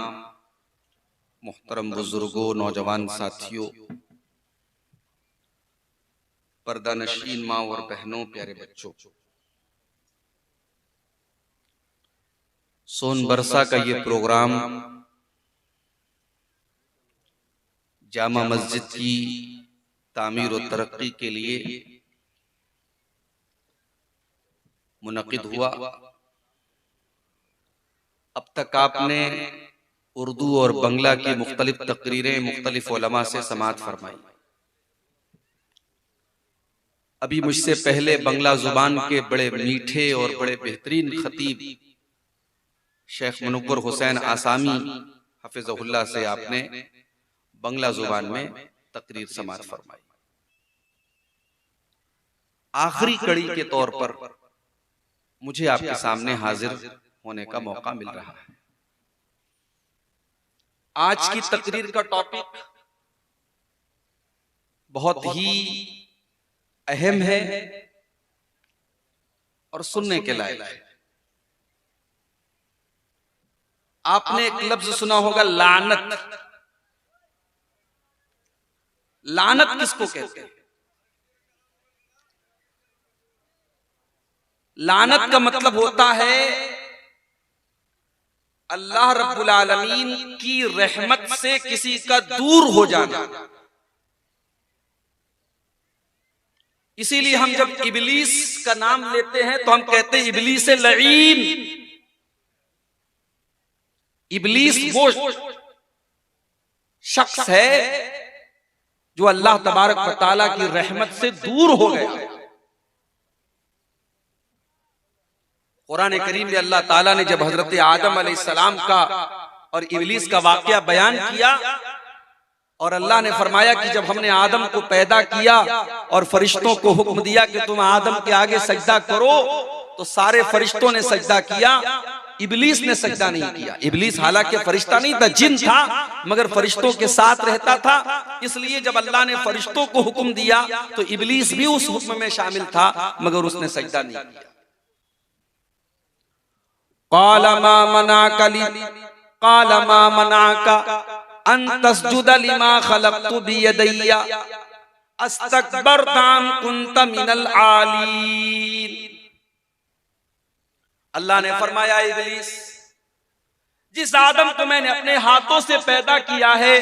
मोहतरम बुजुर्गों, नौजवान साथियों, पर्दा नशीन माँ और बहनों, प्यारे बच्चों, सोनबरसा का ये प्रोग्राम जामा मस्जिद की तामीर और तरक्की के लिए मुनक़िद हुआ। अब तक आपने उर्दू और बंगला की मुख्तलिफ तकरीरें मुख्तलिफ उलमा से समाअत फरमाई। अभी मुझसे पहले बंगला जुबान के बड़े मीठे और बड़े बेहतरीन खतीब शेख मुनव्वर हुसैन आसामी हफिज़हुल्लाह से आपने बंगला जुबान में तकरीर समाअत फरमाई। आखिरी कड़ी के तौर पर मुझे आपके सामने हाजिर होने का मौका मिल रहा है। आज की तकरीर का टॉपिक बहुत ही अहम है और सुनने के लायक है। आपने एक लफ्ज सुना होगा, लानत। लानत किसको कहते हैं? लानत का मतलब होता है अल्लाह रब्बुल आलमीन की रहमत से किसी का दूर हो जाना। इसीलिए हम जब इबलीस का नाम लेते हैं तो हम कहते हैं इबलीस लईन। इबलीस वो शख्स है जो अल्लाह तबारक व तआला की रहमत से दूर हो गया। कुरान करीम में अल्लाह ताला ने जब हजरत आदम अलैहिस्सलाम का और इबलीस का वाकया बयान किया और अल्लाह ने फरमाया कि जब हमने आदम को पैदा किया और फरिश्तों को हुक्म दिया कि तुम आदम के आगे सजदा करो, तो सारे फरिश्तों ने सजदा किया, इबलीस ने सजदा नहीं किया। इबलीस हालांकि फरिश्ता नहीं था, जिन था, मगर फरिश्तों के साथ रहता था। इसलिए जब अल्लाह ने फरिश्तों को हुक्म दिया तो इबलीस भी उस हुक्म में शामिल था, मगर उसने सजदा नहीं किया। क़ाला मा मनाका अन तस्जुद लिमा खलक़तु बियदैया अस्तकबरता अम कुन्त मिनल आलीन। अल्लाह ने फरमाया, इबलीस, जिस आदम को मैंने अपने हाथों से पैदा किया है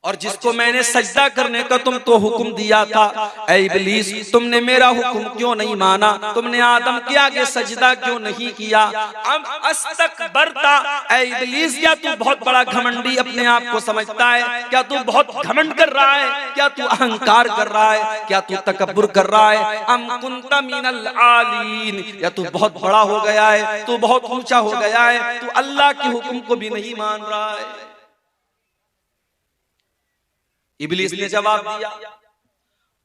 और जिसको मैंने सजदा करने का तुमको हुक्म दिया था, ऐ इबलीस, तुमने मेरा हुक्म क्यों नहीं माना? तुमने आदम के आगे सजदा क्यों नहीं किया? अब अस्तकबरता, ऐ इबलीस, क्या तू बहुत बड़ा घमंडी अपने आप को समझता है? क्या तू बहुत घमंड कर रहा है? क्या तू अहंकार कर रहा है? क्या तू तकब्बुर कर रहा है? अम कुन्त मिनल आलीन, या तू बहुत बड़ा हो गया है, तू बहुत ऊंचा हो गया है, तू अल्लाह के हुक्म को भी नहीं मान रहा है। इबलीस ने जवाब दिया,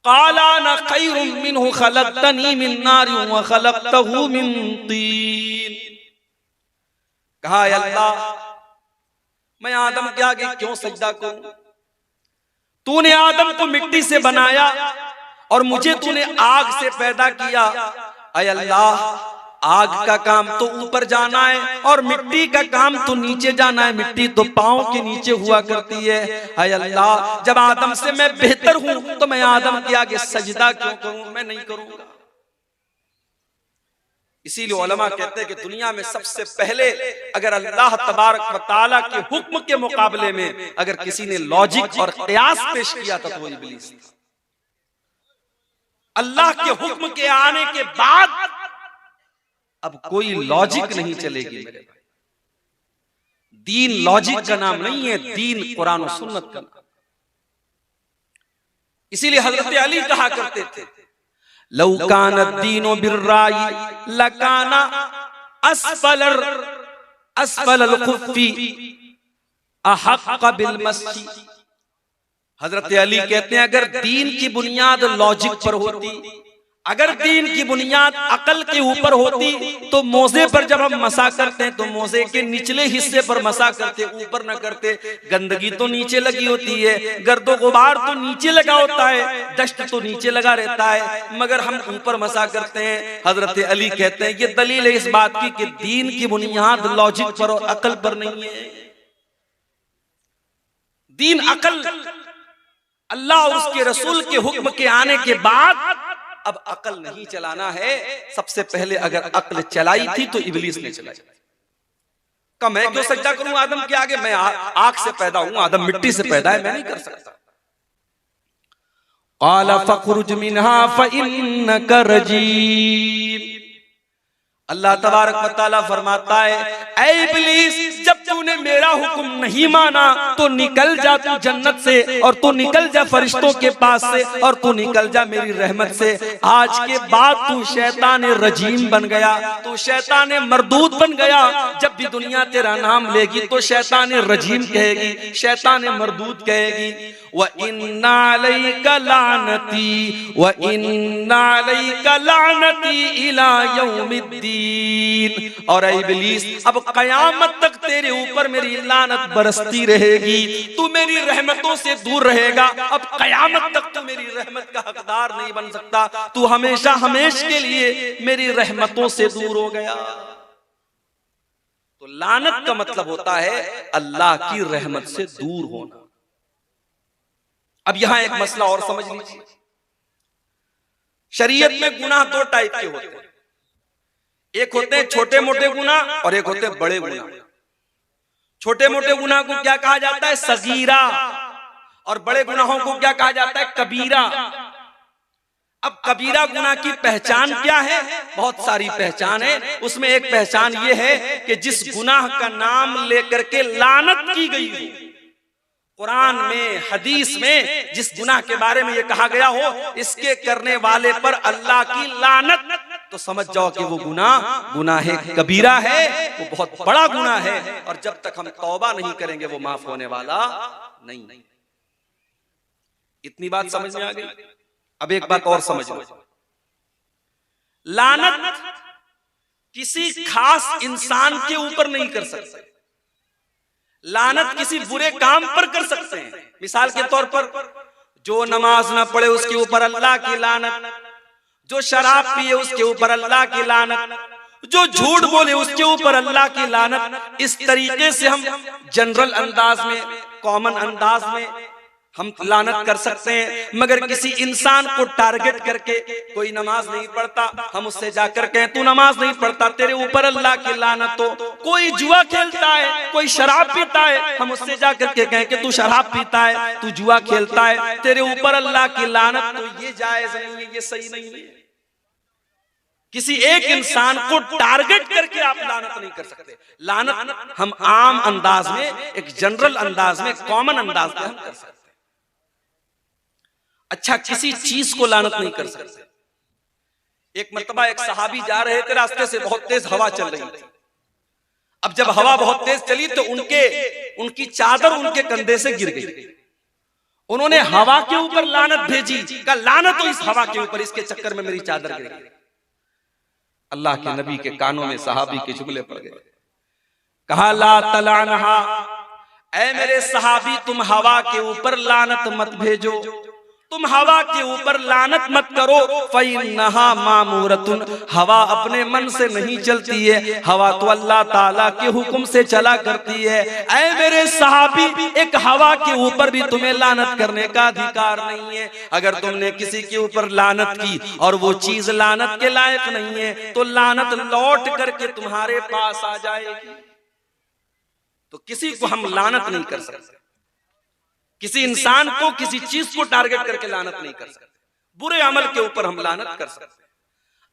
क़ाला अना खैरुम मिन्हु खलक़तनी मिन नारिन व खलक़तहु मिन तीन। कहा, अल्लाह, मैं आदम के आगे क्यों सजदा करूं? तूने आदम को मिट्टी से बनाया और मुझे तूने आग से पैदा किया। ऐ अल्लाह, आग का काम तो ऊपर जाना है और मिट्टी का काम तो नीचे जाना है। मिट्टी तो पांव के नीचे हुआ करती है। ऐ अल्लाह, जब आदम से मैं बेहतर हूं तो मैं आदम के आगे सजदा क्यों करूं? मैं नहीं करूंगा। इसीलिए उलमा कहते हैं कि दुनिया में सबसे पहले अगर अल्लाह तबारक व तआला के हुक्म के मुकाबले में अगर किसी ने लॉजिक और क़यास पेश किया था तो वो इबलीस था। अल्लाह के हुक्म के आने के बाद अब कोई लॉजिक नहीं चलेगी मेरे भाई। दीन लॉजिक का नाम नहीं है, दीन कुरान और सुन्नत का नाम। इसीलिए हजरत अली कहा करते थे, लौ कान दीनो बिर्राई लकाना अस्फलल खुफ्फी अहक्क बिल मस्सी। हजरत अली कहते हैं, अगर दीन की बुनियाद लॉजिक पर होती, अगर दीन की बुनियाद अकल के ऊपर होती, तो मोजे पर जब हम मसा करते हैं तो मोजे के निचले हिस्से पर मसा करते, ऊपर न करते। गंदगी तो नीचे लगी होती है, गर्दो गुबार तो नीचे लगा होता है, डस्ट तो नीचे लगा रहता है, मगर हम ऊपर मसा करते हैं। हजरत अली कहते हैं, ये दलील है इस बात की कि दीन की बुनियाद लॉजिक पर और अकल पर नहीं है। दीन अकल, अल्लाह और उसके रसूल के हुक्म के आने के बाद अब अकल नहीं चलाना है। सबसे पहले अगर अकल चलाई थी तो इबलीस ने चलाई। का मैं क्यों सजदा करूं आदम के आगे? मैं आग से पैदा हूं, आदम मिट्टी से पैदा है, मैं नहीं कर सकता। क़ाला फ़ख़्रुज मिन्हा फ़इन्नका रजीम। अल्लाह तबारक व तआला फरमाता है, ऐ इब्लीस, जब तूने मेरा हुक्म नहीं माना तो निकल जा तू जन्नत से, और तू निकल जा फरिश्तों के पास से, और तू निकल जा मेरी रहमत से। आज के बाद तू शैतान रजीम बन गया, तू शैतान मरदूद बन गया। जब भी दुनिया तेरा नाम लेगी तो शैतान रजीम कहेगी, शैतान मरदूद कहेगी। व इन्ना अलैका लानती व इन्ना अलैका लानती इला यौमिद्दीन। और ऐ इब्लीस, अब कयामत तक तेरे ऊपर मेरी लानत बरसती रहेगी, तू मेरी रहमतों से दूर रहेगा। अब कयामत तक तू मेरी रहमत का हकदार नहीं बन सकता, तू हमेशा हमेशा के लिए मेरी रहमतों से दूर हो गया। तो लानत का मतलब होता है अल्लाह की रहमत से दूर होना। अब यहां एक मसला और समझ लीजिए, शरीयत में गुनाह दो टाइप के होते हैं। एक होते हैं छोटे मोटे गुनाह और एक होते हैं बड़े गुनाह। छोटे मोटे गुनाह को क्या कहा जाता है? सगीरा। और बड़े गुनाहों को क्या कहा जाता है? कबीरा। अब कबीरा गुनाह की पहचान क्या है? बहुत सारी पहचान है। उसमें एक पहचान ये है कि जिस गुनाह का नाम लेकर के लानत की गई हो, कुरान में हदीस में जिस गुनाह के बारे में ये कहा गया हो इसके करने वाले पर अल्लाह की लानत, तो समझ जाओ कि वो गुनाह कबीरा है, वो बहुत बड़ा गुनाह है। और जब तक हम तौबा नहीं करेंगे वो माफ होने वाला नहीं। इतनी बात समझ में आ गई। अब एक बात और समझ लो, लानत किसी खास इंसान के ऊपर नहीं कर सकते, लानत किसी बुरे काम पर कर सकते हैं। मिसाल के तौर पर जो नमाज ना पढ़े उसके ऊपर अल्लाह की लानत, जो शराब पिए उसके ऊपर अल्लाह की लानत, जो झूठ बोले उसके ऊपर अल्लाह की लानत। इस तरीके से हम जनरल अंदाज में, कॉमन अंदाज में हम लानत कर सकते हैं। मगर किसी इंसान को टारगेट करके, कोई नमाज नहीं पढ़ता, हम उससे जाकर कहें तू नमाज नहीं पढ़ता तेरे ऊपर अल्लाह की लानत हो। कोई जुआ खेलता है, कोई शराब पीता है, हम उससे जाकर के कहें कि तू शराब पीता है, तू जुआ खेलता है, तेरे ऊपर अल्लाह की लानत, तो ये जायज नहीं है, ये सही नहीं है। किसी एक इंसान को टारगेट करके आप लानत नहीं कर सकते। लानत हम आम अंदाज में, एक जनरल अंदाज में, कॉमन अंदाज में हम कर सकते। अच्छा, किसी चीज को लानत नहीं कर सकते। एक मर्तबा एक सहाबी जा रहे थे, रास्ते से बहुत तेज हवा चल रही थी। अब जब हवा बहुत तेज चली तो उनकी चादर उनके कंधे से गिर गई। उन्होंने हवा के ऊपर लानत भेजी, कहा लानत तो इस हवा के ऊपर, इसके चक्कर में मेरी चादर गिर गई। अल्लाह के नबी के कानों में सहाबी के जुमले पड़ गए। कहा ला तलानहा, ऐ मेरे सहाबी तुम हवा के ऊपर लानत मत भेजो, तुम हवा के ऊपर लानत मत करो। फ़इन्नहा मामूरतुन, हवा अपने मन से नहीं चलती है, हवा तो अल्लाह ताला के हुक्म से चला करती है। ऐ मेरे सहाबी, एक हवा के ऊपर भी तुम्हें लानत करने का अधिकार नहीं है। अगर तुमने किसी के ऊपर लानत की और वो चीज लानत के लायक नहीं है तो लानत लौट करके तुम्हारे पास आ जाएगी। तो किसी को हम लानत नहीं कर सकते, किसी इंसान को, किसी चीज को टारगेट करके लानत नहीं कर सकते। बुरे अमल के ऊपर हम लानत कर सकते हैं।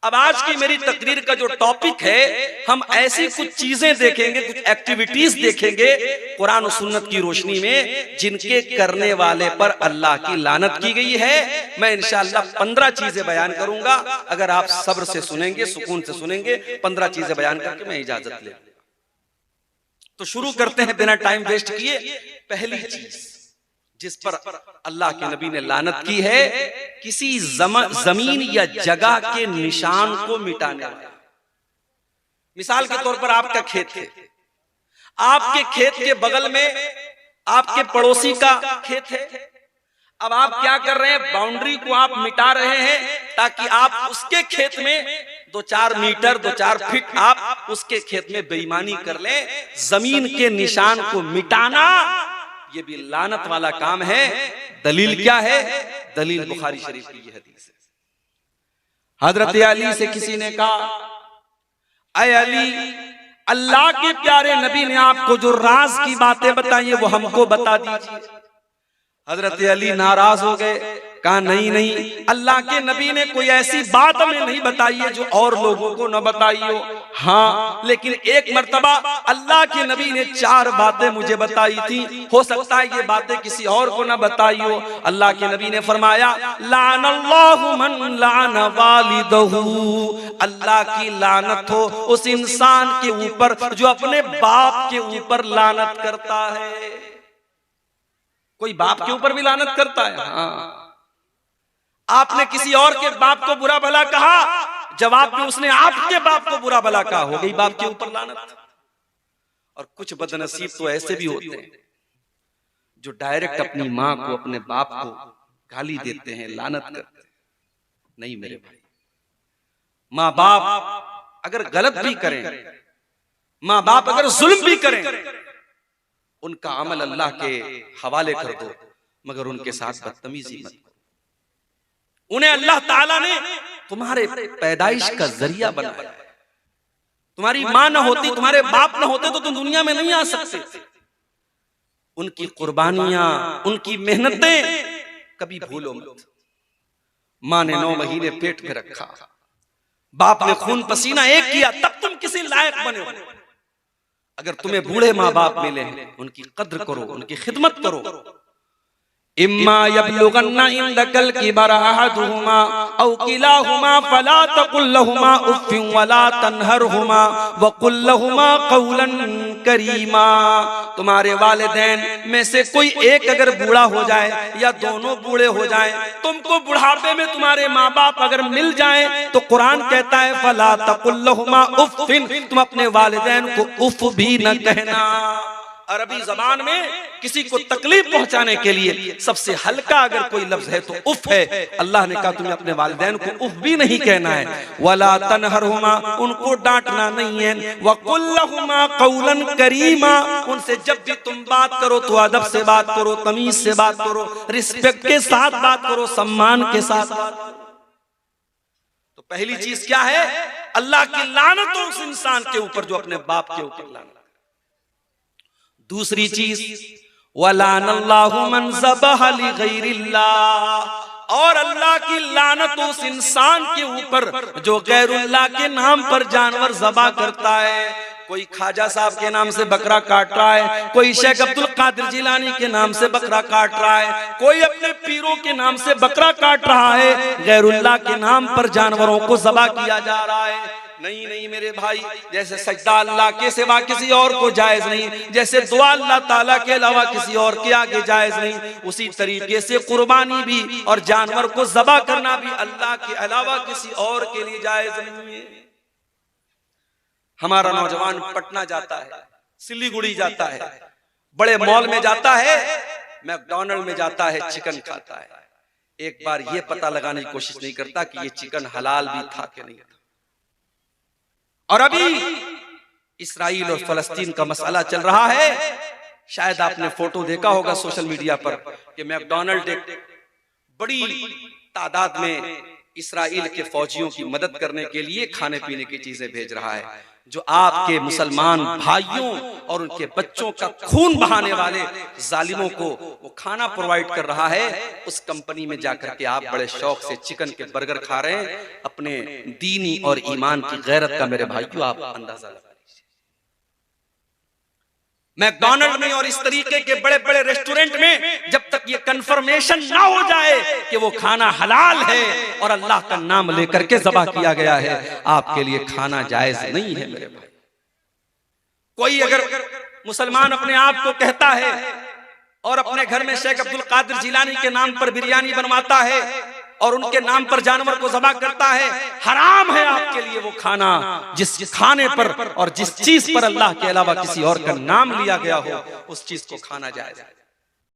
अब आज की मेरी तकरीर का जो टॉपिक है, हम ऐसी कुछ चीजें देखेंगे, कुछ एक्टिविटीज देखेंगे कुरान और सुन्नत की रोशनी में, जिनके करने वाले पर अल्लाह की लानत की गई है। मैं इंशाअल्लाह 15 चीजें बयान करूंगा। अगर आप सब्र से सुनेंगे, सुकून से सुनेंगे, 15 चीजें बयान करके मैं इजाजत ले। तो शुरू करते हैं बिना टाइम वेस्ट किए। पहली चीज जिस पर अल्लाह के नबी ने लानत की है, किसी जमीन या जगह के निशान को मिटाने वाला। मिसाल के तौर पर आपका खेत है, आपके खेत के बगल में आपके पड़ोसी का खेत है। अब आप क्या कर रहे हैं, बाउंड्री को आप मिटा रहे हैं ताकि आप उसके खेत में 2-4 मीटर 2-4 फीट आप उसके खेत में बेईमानी कर लें। जमीन के निशान को मिटाना ये भी लानत वाला काम है। दलील क्या है? दलील बुखारी शरीफ की ये हदीस है। हजरत अली से किसी ने कहा, ऐ अली, अल्लाह के प्यारे नबी ने आपको जो राज की बातें बताई है वो हमको बता दीजिए। हजरत अली नाराज हो गए, कहा नहीं नहीं, अल्लाह के नबी ने कोई ऐसी बात हमें नहीं बताई है जो और लोगों को न बताई हो। हाँ, लेकिन एक मर्तबा अल्लाह के नबी ने 4 बातें मुझे बताई थी, हो सकता है ये बातें किसी और को न बताई हो। अल्लाह के नबी ने फरमाया, लानल्लाहु मन लान वालिदहु, अल्लाह की लानत हो उस इंसान के ऊपर जो अपने बाप के ऊपर लानत करता है। कोई बाप के ऊपर भी लानत करता है? हाँ, आपने किसी और के बाप को बुरा भला कहा, जवाब में उसने आपके बाप को बुरा भला कहा, हो गई बाप के ऊपर लानत। और कुछ बदनसीब तो ऐसे भी होते हैं जो डायरेक्ट अपनी माँ को, अपने बाप को गाली देते हैं, लानत करते हैं। नहीं मेरे भाई, माँ बाप अगर गलत भी करें, माँ बाप अगर जुल्म भी करें, उनका अमल अल्लाह के हवाले कर दो, मगर उनके साथ बदतमीजी मत। उन्हें अल्लाह ताला ने तुम्हारे पैदाइश का जरिया बनाया। तुम्हारी माँ न होती, तुम्हारे बाप न होते तो तुम दुनिया में नहीं आ सकते। उनकी कुर्बानियां, उनकी मेहनतें कभी भूलो मत। माँ ने 9 महीने पेट में रखा, बाप ने खून पसीना एक किया, तब तुम किसी लायक बने हो। अगर तुम्हें बूढ़े माँ बाप मिले हैं, उनकी कद्र करो, उनकी खिदमत करो। इम्मा यबलुगन्ना इंदकल किबरा अहदुहुमा औ किलाहुमा फला तकुल लहुमा उफ्फिन वला तनहरहुमा वकुल लहुमा कौलन करीमा। तुम्हारे वालिदैन में से कोई एक अगर बूढ़ा हो जाए या दोनों बूढ़े हो जाएं, तुमको बुढ़ापे में तुम्हारे माँ बाप अगर मिल जाएं, तो कुरान कहता है फला तकुल लहुमा उफ्फिन, तुम अपने वालिदैन को उफ भी न कहना। अरबी जबान में किसी को तकलीफ पहुंचाने के लिए सबसे हल्का अगर कोई लफ्ज है तो उफ है। अल्लाह ने कहा तुम्हें अपने वालिदैन को उफ भी नहीं कहना है। वला तनहरहुमा, उनको डांटना नहीं है। वकुल लहुमा कौलन करीमा, उनसे जब भी तुम बात करो तो अदब से बात करो, तमीज से बात करो, रिस्पेक्ट के साथ बात करो, सम्मान के साथ बात करो। तो पहली चीज क्या है? अल्लाह की लानत हो उस इंसान के ऊपर जो अपने बाप के ऊपर लानत। दूसरी चीज वलानल्लाहु मन ज़बह लिग़ैरिल्लाह, और अल्लाह की लानत उस इंसान के ऊपर जो गैरुल्लाह के नाम पर जानवर ज़बह करता है। कोई ख्वाजा साहब के नाम से बकरा काट रहा है, कोई शेख अब्दुल कादिर जिलानी के नाम से बकरा काट रहा है, कोई अपने पीरों के नाम से बकरा काट रहा है, गैरुल्लाह के नाम पर जानवरों को ज़बह किया जा रहा है। नहीं नहीं मेरे भाई, जैसे सजदा अल्लाह के सिवा किसी और को जायज नहीं, जैसे दुआ अल्लाह ताला के अलावा किसी और के आगे जायज नहीं, उसी तरीके से कुर्बानी भी और जानवर को ज़बह करना भी अल्लाह के अलावा किसी और के लिए जायज नहीं है। हमारा नौजवान पटना जाता है, सिलीगुड़ी जाता है, बड़े मॉल में जाता है, मैकडॉनल्ड में जाता है, चिकन खाता है। एक बार ये पता लगाने की कोशिश नहीं करता कि ये चिकन हलाल भी था कि नहीं था। और अभी इस्राइल और फलस्तीन का मसला चल रहा है। शायद आपने फोटो देखा होगा सोशल मीडिया पर कि मैकडॉनल्ड एक बड़ी तादाद में इस्राइल के फौजियों की मदद करने के लिए खाने पीने की चीजें भेज रहा है। जो आपके मुसलमान भाइयों और उनके बच्चों का खून बहाने वाले जालिमों को वो खाना प्रोवाइड कर रहा है। उस कंपनी में जाकर के आप बड़े शौक से चिकन के बर्गर खा रहे हैं। अपने दीनी और ईमान की गैरत का मेरे भाइयों आप अंदाजा लगा लीजिए। मैकडॉनल्ड में और इस तरीके के बड़े बड़े रेस्टोरेंट में जब तक ये कंफर्मेशन ना हो जाए कि वो खाना हलाल है और अल्लाह का नाम लेकर के ज़बह किया गया है, आपके लिए खाना जायज नहीं है मेरे भाई। कोई अगर मुसलमान अपने आप को कहता है और अपने घर में शेख अब्दुल कादिर जिलानी के नाम पर बिरयानी बनवाता है और उनके नाम पर जानवर को ज़बह करता है, हराम है आपके लिए वो खाना जिस खाने पर और जिस चीज पर अल्लाह के अलावा किसी और का नाम लिया गया हो, उस चीज को खाना जायज है।